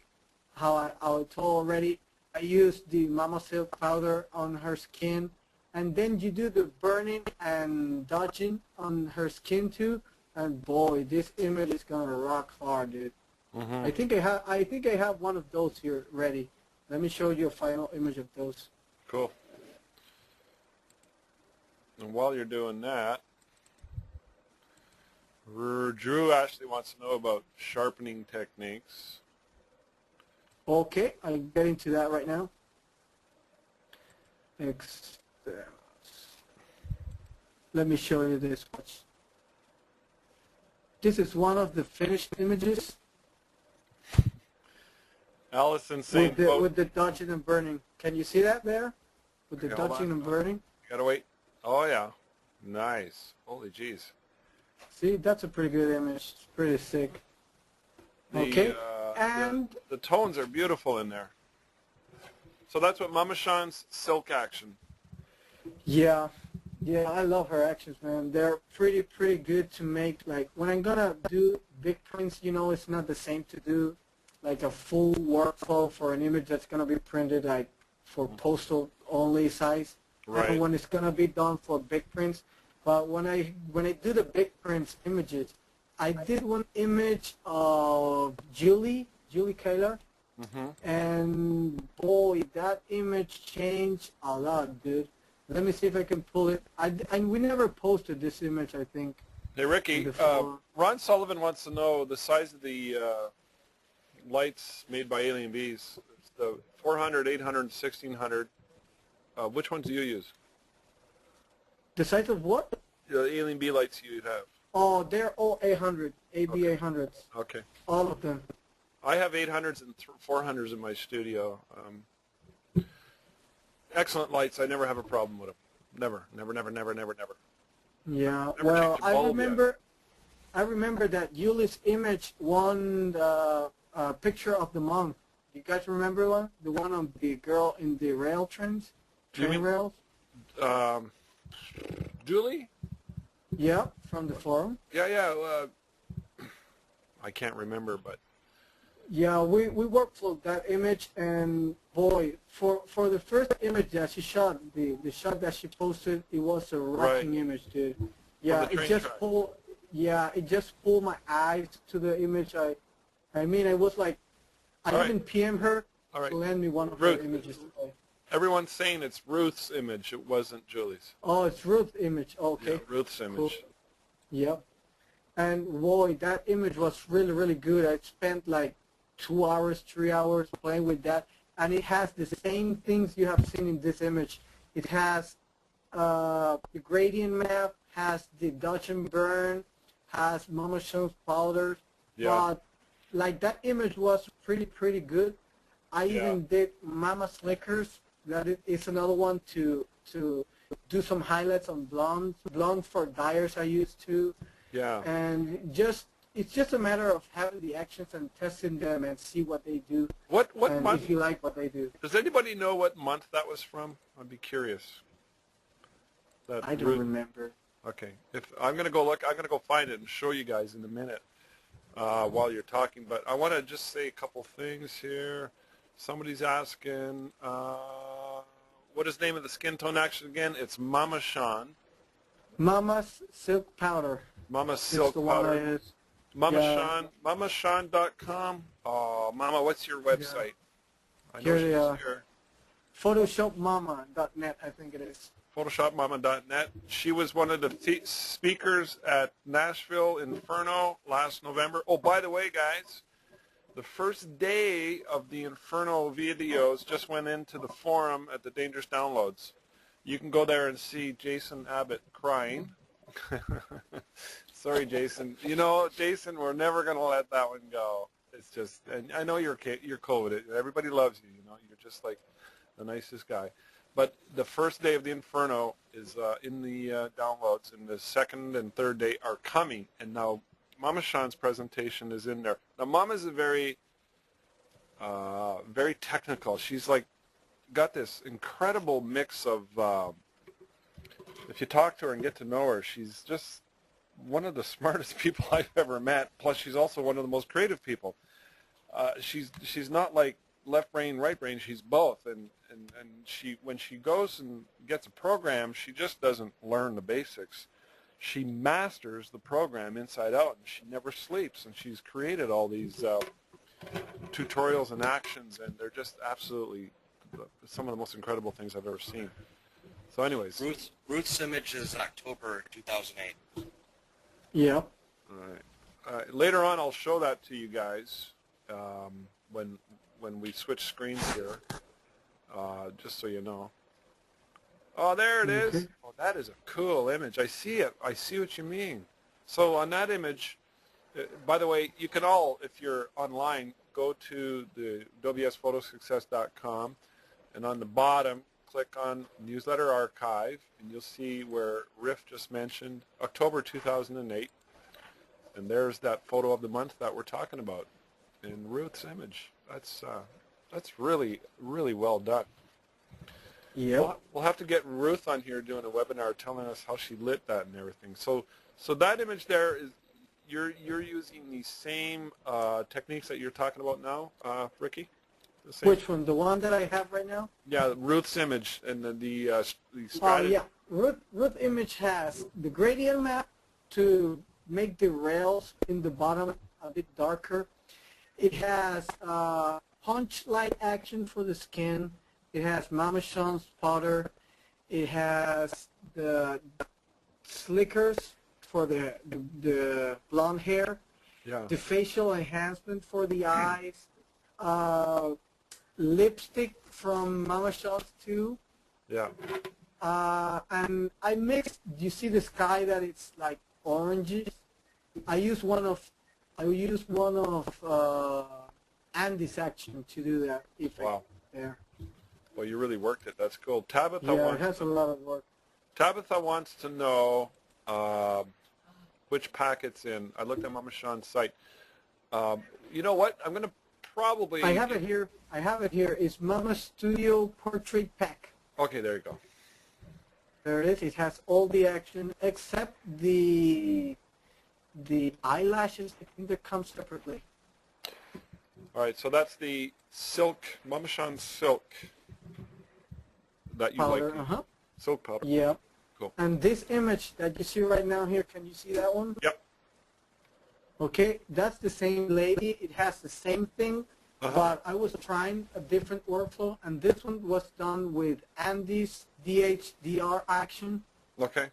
how I told already, I used the Mama Silk powder on her skin. And then you do the burning and dodging on her skin too. And boy, this image is gonna rock hard, dude. Mm-hmm. I think I have one of those here ready. Let me show you a final image of those. Cool. And while you're doing that, Drew actually wants to know about sharpening techniques. Okay, I'm getting to that right now. Let me show you this. Watch. This is one of the finished images Allison saying, with the dodging and burning. Can you see that there? With the Okay, hold dodging on. and burning. You gotta wait. Oh yeah, nice. Holy jeez. See, that's a pretty good image. It's pretty sick. Okay, and the tones are beautiful in there. So that's what Mama Sean's silk action. yeah, I love her actions, man. They're pretty good to make. Like when I'm gonna do big prints, you know, it's not the same to do like a full workflow for an image that's gonna be printed like for postal only size. Right. And when it's gonna be done for big prints. But when I do the big prints images, I did one image of Julie Kaler, and boy, that image changed a lot, dude. Let me see if I can pull it. And we never posted this image, I think. Hey, Ricky, Before. Ron Sullivan wants to know the size of the lights made by Alien Bees. It's the 400, 800, 1600. Which ones do you use? The size of what? The Alien Bee lights you have. Oh, they're all 800, AB Okay. 800s, Okay. all of them. I have 800s and 400s in my studio. Excellent lights. I never have a problem with them. Never. Yeah. Never Well, changed a bulb yet. I remember that Yuli's image won the picture of the month. You guys remember one? The one of the girl in the rail trains, Do you train mean- rails. Julie? Yeah, from the forum. Yeah. I can't remember, but Yeah, we worked for that image, and boy, for the first image that she shot, the shot that she posted, it was a rocking image, dude. Yeah, the train it just track. pulled. Yeah, it just pulled my eyes to the image. I mean, I was like, I All right. even PM her All right. to lend me one of Ruth. her images today. everyone's saying it's Ruth's image. It wasn't Julie's. Oh, it's Ruth's image. Okay. Yeah, Ruth's image. Yep. And boy, that image was really, really good. I spent like 2 hours, 3 hours playing with that. And it has the same things you have seen in this image. It has the gradient map, has the Dodge and Burn, has Mama Sean's powders. Yeah. But like that image was pretty good. I Yeah. even did Mama Slickers. That is another one to do some highlights on blondes. Blondes for dyers I used to. Yeah. And it's just a matter of having the actions and testing them and see what they do. What and month? if you like what they do. Does anybody know what month that was from? I'd be curious. That I don't Ruth- remember. Okay. If I'm gonna go look, I'm gonna go find it and show you guys in a minute while you're talking. But I want to just say a couple things here. Somebody's asking, what is the name of the skin tone action again? It's Mama Sean. Mama's Silk Powder. Mama It's Silk the one I Powder. use. Mama Yeah. Sean. MamaSean.com. Oh, Mama, what's your website? I know Here they she's are. here. PhotoshopMama.net, I think it is. PhotoshopMama.net. She was one of the speakers at Nashville Inferno last November. Oh, by the way, guys, the first day of the Inferno videos just went into the forum at the Dangerous Downloads. You can go there and see Jason Abbott crying. Sorry, Jason. You know, Jason, we're never going to let that one go. It's just, and I know you're cool with it. Everybody loves you. You know, you're just like the nicest guy. But the first day of the Inferno is in the downloads, and the second and third day are coming. And now Mama Sean's presentation is in there. Now, Mama's a very technical. She's like got this incredible mix of, if you talk to her and get to know her, she's just one of the smartest people I've ever met. Plus, she's also one of the most creative people. She's not like left brain, right brain. She's both. And she, when she goes and gets a program, she just doesn't learn the basics. She masters the program inside out, and she never sleeps. And she's created all these tutorials and actions, and they're just absolutely some of the most incredible things I've ever seen. So anyways. Ruth's image is October 2008. Yep. All right. Later on, I'll show that to you guys when we switch screens here, just so you know. Oh, there it is. Okay. Oh, that is a cool image. I see it. I see what you mean. So on that image, by the way, you can all, if you're online, go to the WSPhotosuccess.com, and on the bottom, click on Newsletter Archive, and you'll see where Riff just mentioned October 2008, and there's that photo of the month that we're talking about in Ruth's image. That's really, really well done. Yep. We'll have to get Ruth on here doing a webinar telling us how she lit that and everything. So that image there is, you're using the same techniques that you're talking about now, Ricky? The same? Which one? The one that I have right now? Yeah, Ruth's image and the Oh, strategy. yeah. Ruth image has the gradient map to make the rails in the bottom a bit darker. It has punch light action for the skin. It has Mama Sean spotter. It has the slickers for the blonde hair. Yeah. The facial enhancement for the eyes. Lipstick from Mama Shop's too. Yeah. And I mixed. You see the sky that it's like oranges. I use one of Andy's action to do that effect. Wow. There. Well, you really worked it. That's cool. Tabitha Yeah, it has a lot of work. Tabitha wants to know which pack it's in. I looked at Mama Sean's site. You know what? I'm going to probably... I have it here. It's Mama Studio Portrait Pack. Okay, there you go. There it is. It has all the action except the eyelashes. I think they come separately. All right, so that's the silk, Mama Sean silk that you Powder, like. Silk powder. Yeah. Cool. And this image that you see right now here, can you see that one? Yep. Okay, that's the same lady. It has the same thing, but I was trying a different workflow, and this one was done with Andy's DHDR action. Okay.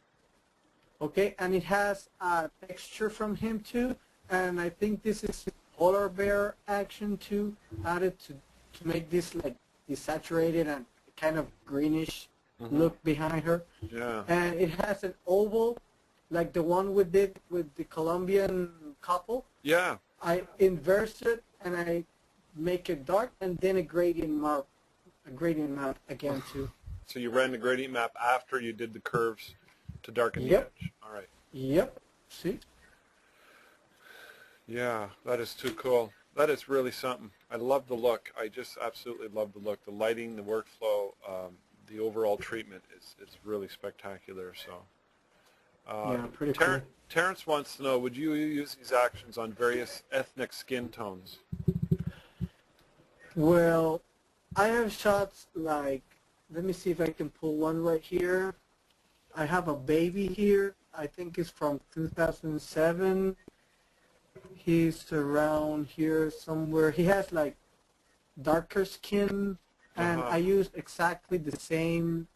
Okay, and it has a texture from him too, and I think this is polar bear action too, added to make this like desaturated and kind of greenish look behind her. Yeah. And it has an oval, like the one we did with the Colombian couple. Yeah. I inverse it and I make it dark, and then a gradient map again too. So you ran the gradient map after you did the curves to darken the Yep. edge. All right. Yep. See? Yeah, that is too cool. That is really something. I love the look. I just absolutely love the look. The lighting, the workflow, the overall treatment is really spectacular. So, Yeah, pretty cool. Terrence wants to know, would you use these actions on various ethnic skin tones? Well, I have shots like, let me see if I can pull one right here. I have a baby here. I think it's from 2007. He's around here somewhere. He has like darker skin, and I use exactly the same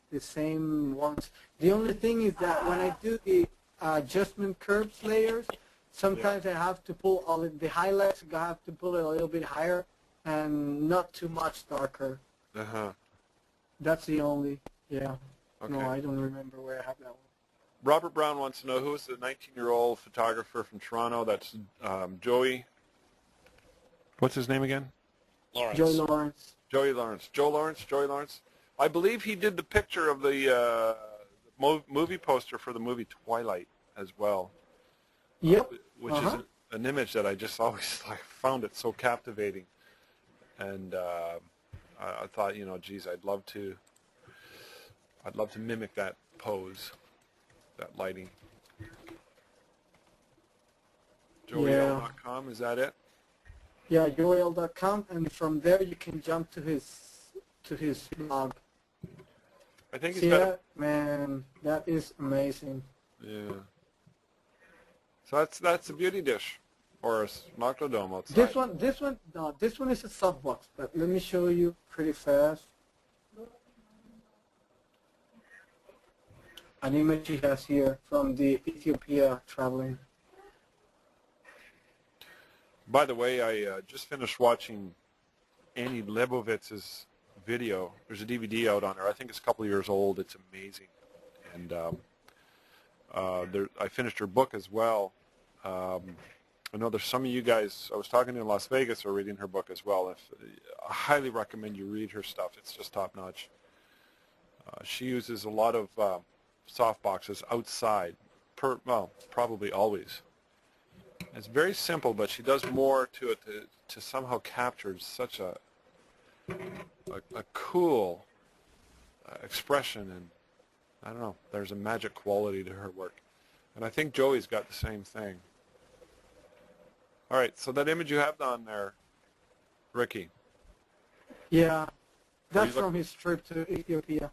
ones. The only thing is that when I do the adjustment curves layers, sometimes I have to pull all the highlights. I have to pull it a little bit higher and not too much darker. That's the only. Yeah. Okay. No, I don't remember where I have that one. Robert Brown wants to know, who is the 19-year-old photographer from Toronto? That's Joey. What's his name again? Lawrence. Joey Lawrence. Joey Lawrence. Joe Lawrence? Joey Lawrence? I believe he did the picture of the movie poster for the movie Twilight as well. Yep. Which is an image that I just always found it so captivating. And I thought, you know, geez, I'd love to mimic that pose, that lighting. JoeyL.com, is that it? Yeah, joel.com, and from there you can jump to his blog. I think he's See got that? Man, that is amazing. yeah. So that's a beauty dish, or a smoctodome outside. This one is a softbox, but let me show you pretty fast. An image he has here from the Ethiopia traveling. By the way, I just finished watching Annie Leibovitz's video. There's a DVD out on her. I think it's a couple of years old. It's amazing. And I finished her book as well. I know there's some of you guys I was talking to in Las Vegas are reading her book as well. I highly recommend you read her stuff. It's just top-notch. She uses a lot of soft boxes outside, probably always. It's very simple, but she does more to it to somehow capture such a cool expression, and I don't know, there's a magic quality to her work. And I think Joey's got the same thing. All right, so that image you have on there, Ricky. Yeah, that's from his trip to Ethiopia.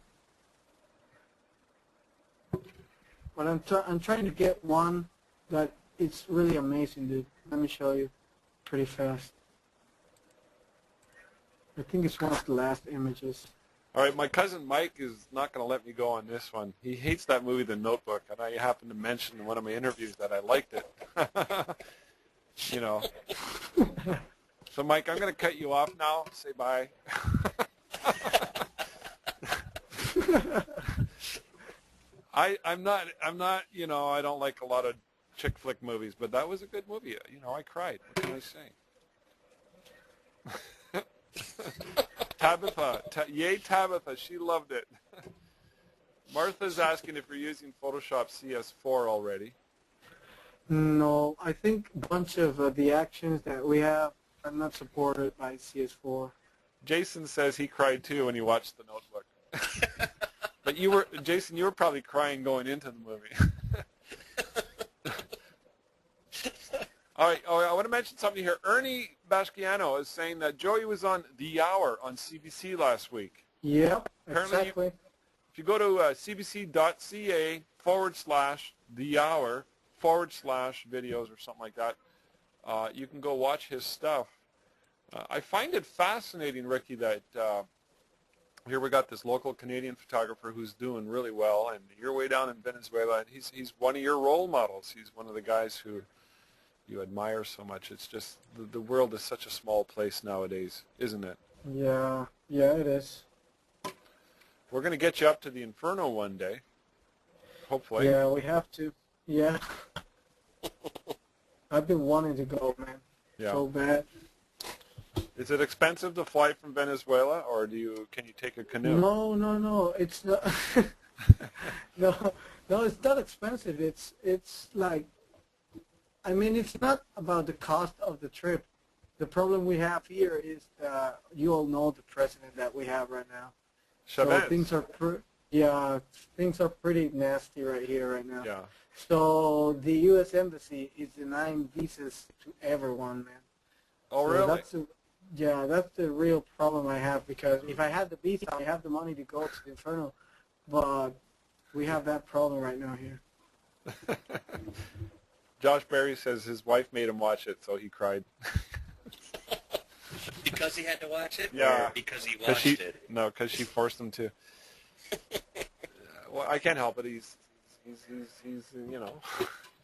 But I'm trying to get one that it's really amazing, dude. Let me show you pretty fast. I think it's one of the last images. All right, my cousin Mike is not going to let me go on this one. He hates that movie, The Notebook, and I happened to mention in one of my interviews that I liked it. You know. So, Mike, I'm going to cut you off now. Say bye. I'm not, you know, I don't like a lot of chick flick movies, but that was a good movie. You know, I cried. What can I say? Tabitha, yay Tabitha, she loved it. Martha's asking if you're using Photoshop CS4 already. No, I think a bunch of the actions that we have are not supported by CS4. Jason says he cried too when he watched The Notebook. But Jason, you were probably crying going into the movie. All right, I want to mention something here. Ernie Basquiano is saying that Joey was on The Hour on CBC last week. Yep, Apparently exactly. If you go to cbc.ca/The Hour /videos or something like that, you can go watch his stuff. I find it fascinating, Ricky, that here we got this local Canadian photographer who's doing really well, and you're way down in Venezuela, and he's one of your role models. He's one of the guys who you admire so much. It's just the world is such a small place nowadays, isn't it? Yeah, it is. We're going to get you up to the Inferno one day, hopefully. Yeah, we have to. Yeah. I've been wanting to go, man. Yeah. So bad. Is it expensive to fly from Venezuela, or can you take a canoe? No. It's not. no, it's not expensive. It's like, I mean, it's not about the cost of the trip. The problem we have here is you all know the president that we have right now. Chavez. So things are pretty nasty right here right now. Yeah. So the U.S. Embassy is denying visas to everyone, man. Oh, So really? that's the real problem I have, because if I had the visa, I have the money to go to the Inferno, but we have that problem right now here. Josh Berry says his wife made him watch it, so he cried. Because he had to watch it? Yeah. Or because he watched it? No, because she forced him to. Well, I can't help it. He's you know,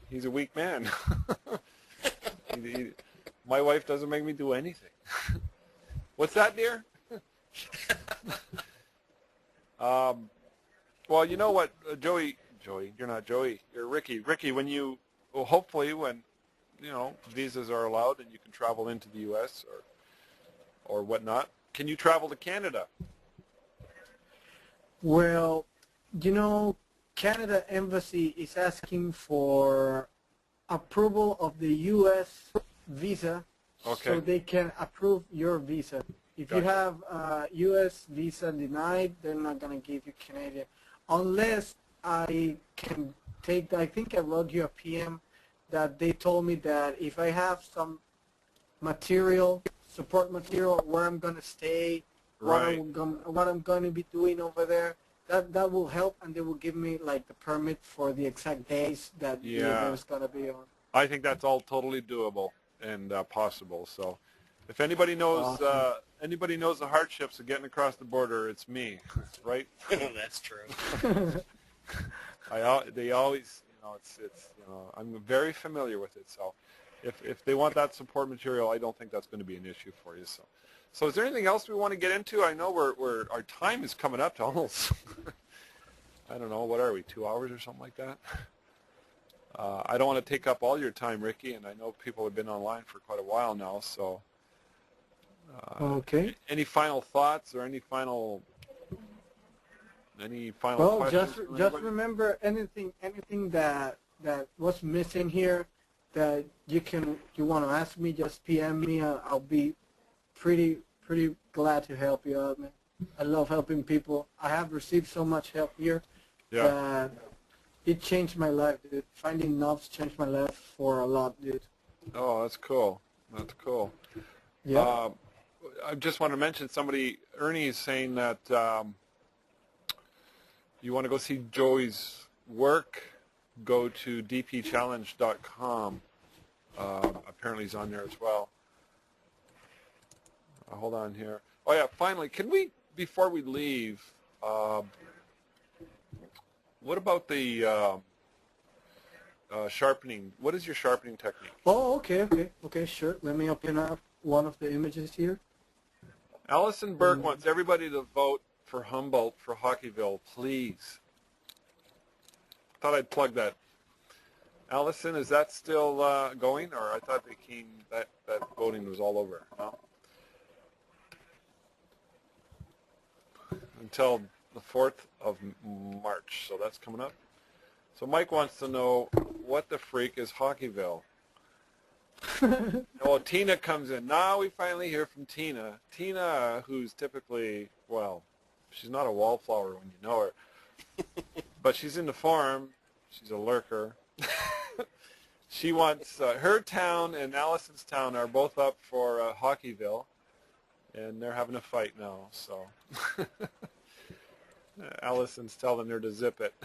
he's a weak man. My wife doesn't make me do anything. What's that, dear? Well, you know what, Joey, you're not Joey. You're Ricky. Ricky, hopefully when, you know, visas are allowed and you can travel into the U.S. or whatnot, can you travel to Canada? Well, you know, Canada Embassy is asking for approval of the U.S. visa, Okay. so they can approve your visa. If you Gotcha. have a U.S. visa denied, they're not going to give you Canadian. Unless I can take, I think I wrote you a PM that they told me that if I have some support material, where I'm going to stay, Right. what I'm going to be doing over there, that will help, and they will give me like the permit for the exact days that the Yeah. event is going to be on. I think that's all totally doable and possible. So, if anybody knows the hardships of getting across the border, it's me, right? That's true. They always, you know, it's you know, I'm very familiar with it. So, if they want that support material, I don't think that's going to be an issue for you. So is there anything else we want to get into? I know our time is coming up to almost, I don't know, what are we, 2 hours or something like that? I don't want to take up all your time, Ricky, and I know people have been online for quite a while now. So, Okay. any final thoughts or any final Well, questions? just remember anything that was missing here that you want to ask me, just PM me. I'll be pretty glad to help you out, man. I love helping people. I have received so much help here Yeah. that it changed my life, dude. Finding knobs changed my life for a lot, dude. Oh, that's cool. That's cool. Yeah. I just want to mention Ernie is saying that you want to go see Joey's work go to dpchallenge.com. Apparently he's on there as well. Hold on here. Oh yeah, finally, can we, before we leave, what about the sharpening? What is your sharpening technique? Oh, okay, sure. Let me open up one of the images here. Allison Burke wants everybody to vote for Humboldt for Hockeyville, please. Thought I'd plug that. Allison, is that still going, or I thought they came, that voting was all over? No? Until the 4th of March, so that's coming up. So Mike wants to know, what the freak is Hockeyville? Well, Tina comes in. Now we finally hear from Tina. Tina, who's typically, well, she's not a wallflower when you know her, but she's in the forum. She's a lurker. She wants, her town and Allison's town are both up for Hockeyville, and they're having a fight now, so. Allison's telling her to zip it.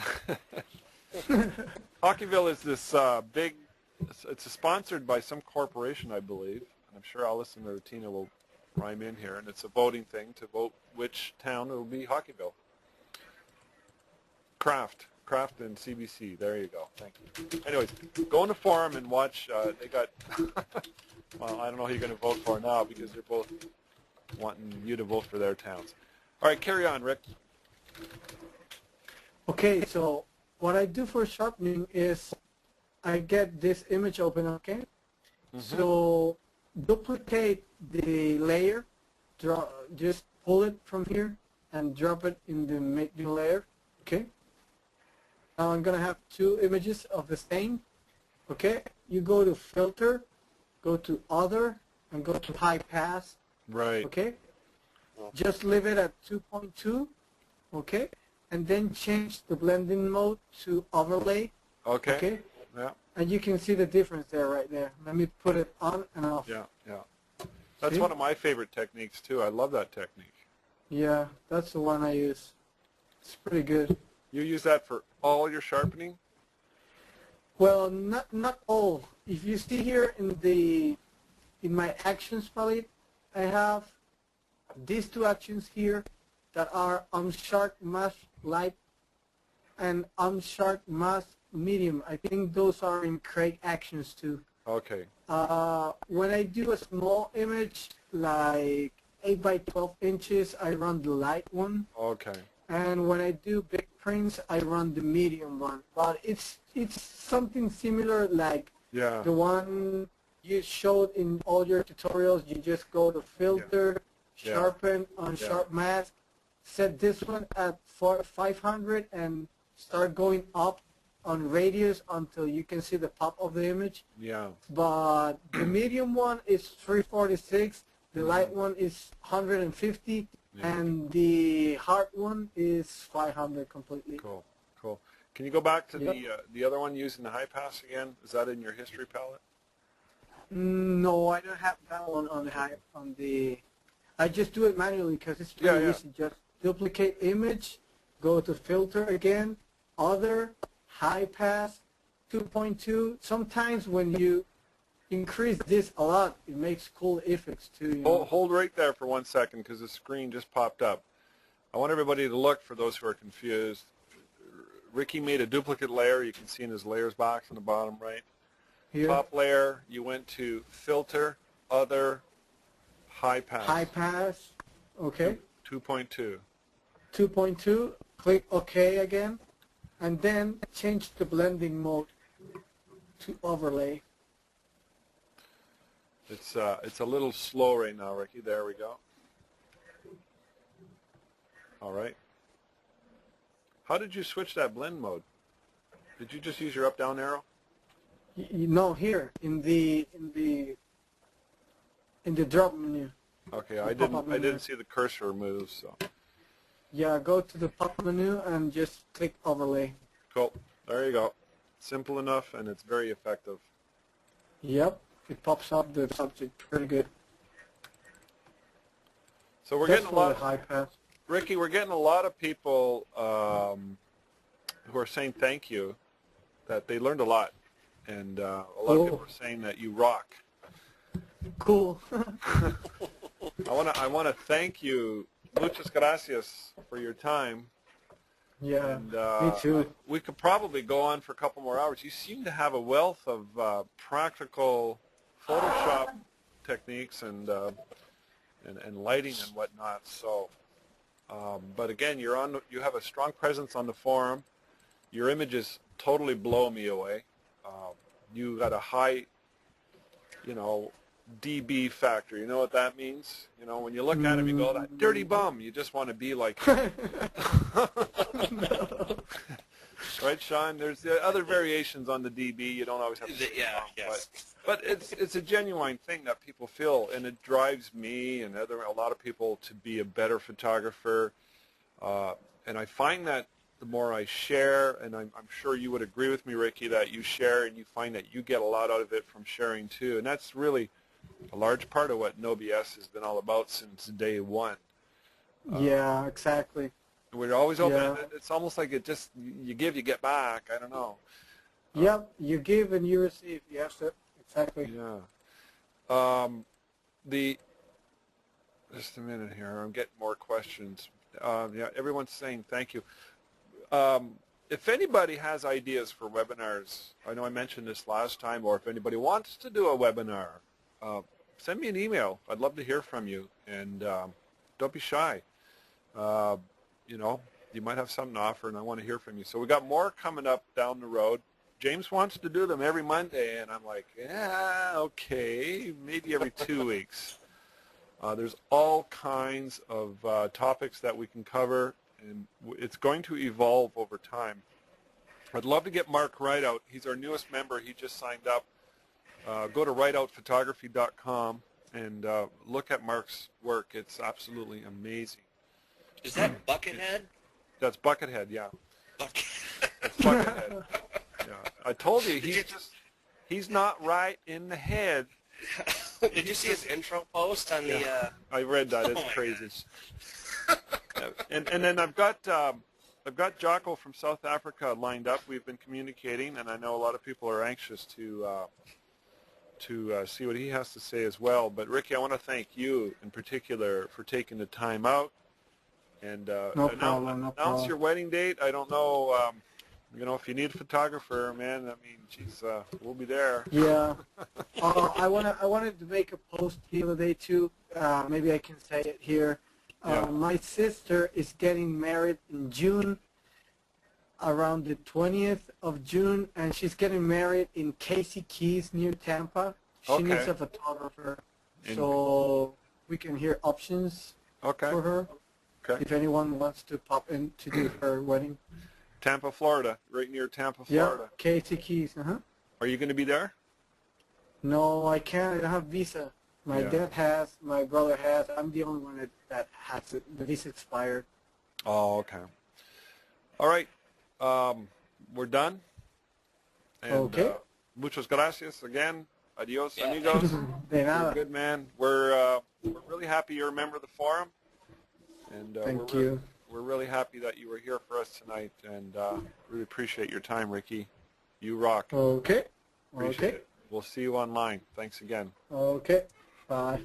Hockeyville is this big, it's sponsored by some corporation, I believe. I'm sure Allison or Tina will rhyme in here, and it's a voting thing to vote which town it will be Hockeyville. Kraft and CBC, there you go, thank you. Anyways, go in the forum and watch, they got, well, I don't know who you're going to vote for now because they're both wanting you to vote for their towns. All right, carry on, Rick. Okay, so what I do for sharpening is I get this image open, okay? So duplicate the layer, just pull it from here and drop it in the medium layer, okay? Now I'm gonna have two images of the same, okay? You go to filter, go to other, and go to high pass, Right. okay? Just leave it at 2.2, okay? And then change the blending mode to overlay, Okay. okay? Yeah. And you can see the difference there right there. Let me put it on and off. Yeah. That's See? one of my favorite techniques too. I love that technique. Yeah, that's the one I use. It's pretty good. You use that for all your sharpening? Well, not all. If you see here in my actions palette, I have these two actions here that are unsharp mask light and unsharp mask medium. I think those are in Craig actions too. Okay. When I do a small image like 8 by 12 inches, I run the light one. Okay. And when I do big prints, I run the medium one. But it's something similar like Yeah. the one you showed in all your tutorials. You just go to filter, Yeah. sharpen, unsharp mask, set this one at 500 and start going up on radius until you can see the top of the image. Yeah. But the medium one is 346, the light one is 150, Yeah. and the hard one is 500 completely. Cool. Can you go back to Yep. the other one using the high pass again? Is that in your history palette? No, I don't have that one on the. I just do it manually because it's pretty Yeah. easy. Just duplicate image, go to filter again, other, high pass, 2.2. Sometimes when you increase this a lot, it makes cool effects too. You know? Hold right there for 1 second because the screen just popped up. I want everybody to look for those who are confused. Ricky made a duplicate layer. You can see in his layers box on the bottom right. Here, Top layer, you went to filter, other, high pass. high pass, okay. 2.2. 2.2, click OK again, and then change the blending mode to overlay. It's a little slow right now, Ricky. There we go. All right. How did you switch that blend mode? Did you just use your up-down arrow? No, here in the drop menu. Okay, I pop-up didn't menu. see the cursor move, so Yeah, go to the pop menu and just click overlay. cool. There you go. Simple enough, and it's very effective. Yep, it pops up the subject pretty good. So we're That's getting a for lot. the high pass. Ricky, we're getting a lot of people who are saying thank you. that they learned a lot, and a lot of people are saying that you rock. Cool. I want to thank you, muchas gracias, for your time. Yeah, And, me too. We could probably go on for a couple more hours. You seem to have a wealth of practical Photoshop techniques and lighting and whatnot. So, but again, you have a strong presence on the forum. Your images totally blow me away. You got a high, DB factor. You know what that means? When you look at him, you go, that dirty bum. You just want to be like him. Right, Sean? There's other variations on the DB. You don't always have to. Yeah, yes. But it's a genuine thing that people feel, and it drives me and a lot of people to be a better photographer. And I find that the more I share, and I'm sure you would agree with me, Ricky, that you share and you find that you get a lot out of it from sharing too. And that's really a large part of what No BS has been all about since day one. Yeah, exactly. We're always open. Yeah. It's almost like you give, you get back. I don't know. Yep, you give and you receive. Yes, exactly. Yeah. Just a minute here. I'm getting more questions. Yeah, everyone's saying thank you. If anybody has ideas for webinars, I know I mentioned this last time, or if anybody wants to do a webinar, send me an email. I'd love to hear from you, and don't be shy. You might have something to offer, and I want to hear from you. So we got more coming up down the road. James wants to do them every Monday, and I'm like, yeah, okay, maybe every 2 weeks. There's all kinds of topics that we can cover, and it's going to evolve over time. I'd love to get Mark Rideout. He's our newest member. He just signed up. Go to rideoutphotography.com and look at Mark's work. It's absolutely amazing. Is that Buckethead? That's Buckethead, yeah. Bucket. That's Buckethead. Yeah. I told you, he's not right in the head. Did you see his intro post on the? I read that. It's crazy. And then I've got Jocko from South Africa lined up. We've been communicating, and I know a lot of people are anxious to see what he has to say as well. But Ricky, I want to thank you in particular for taking the time out and No problem. announce your wedding date. I don't know. If you need a photographer, man, I mean, geez, we'll be there. Yeah. I wanted to make a post the other day too. Maybe I can say it here. My sister is getting married in June, around the 20th of June, and she's getting married in Casey Keys near Tampa. She needs a photographer, so we can hear options for her. Okay. If anyone wants to pop in to do her wedding. Tampa, Florida, right near Tampa, Florida. Yeah, Casey Keys. Are you going to be there? No, I can't. I don't have visa. My dad has. My brother has. I'm the only one that has it. The visa expired. Oh, okay. All right. We're done. And, okay. Muchas gracias again. Adios, amigos. De You're nada. a good man. We're really happy you're a member of the forum. And Thank you. We're really happy that you were here for us tonight, and really appreciate your time, Ricky. You rock. Okay. Appreciate it. We'll see you online. Thanks again. Okay. Bye.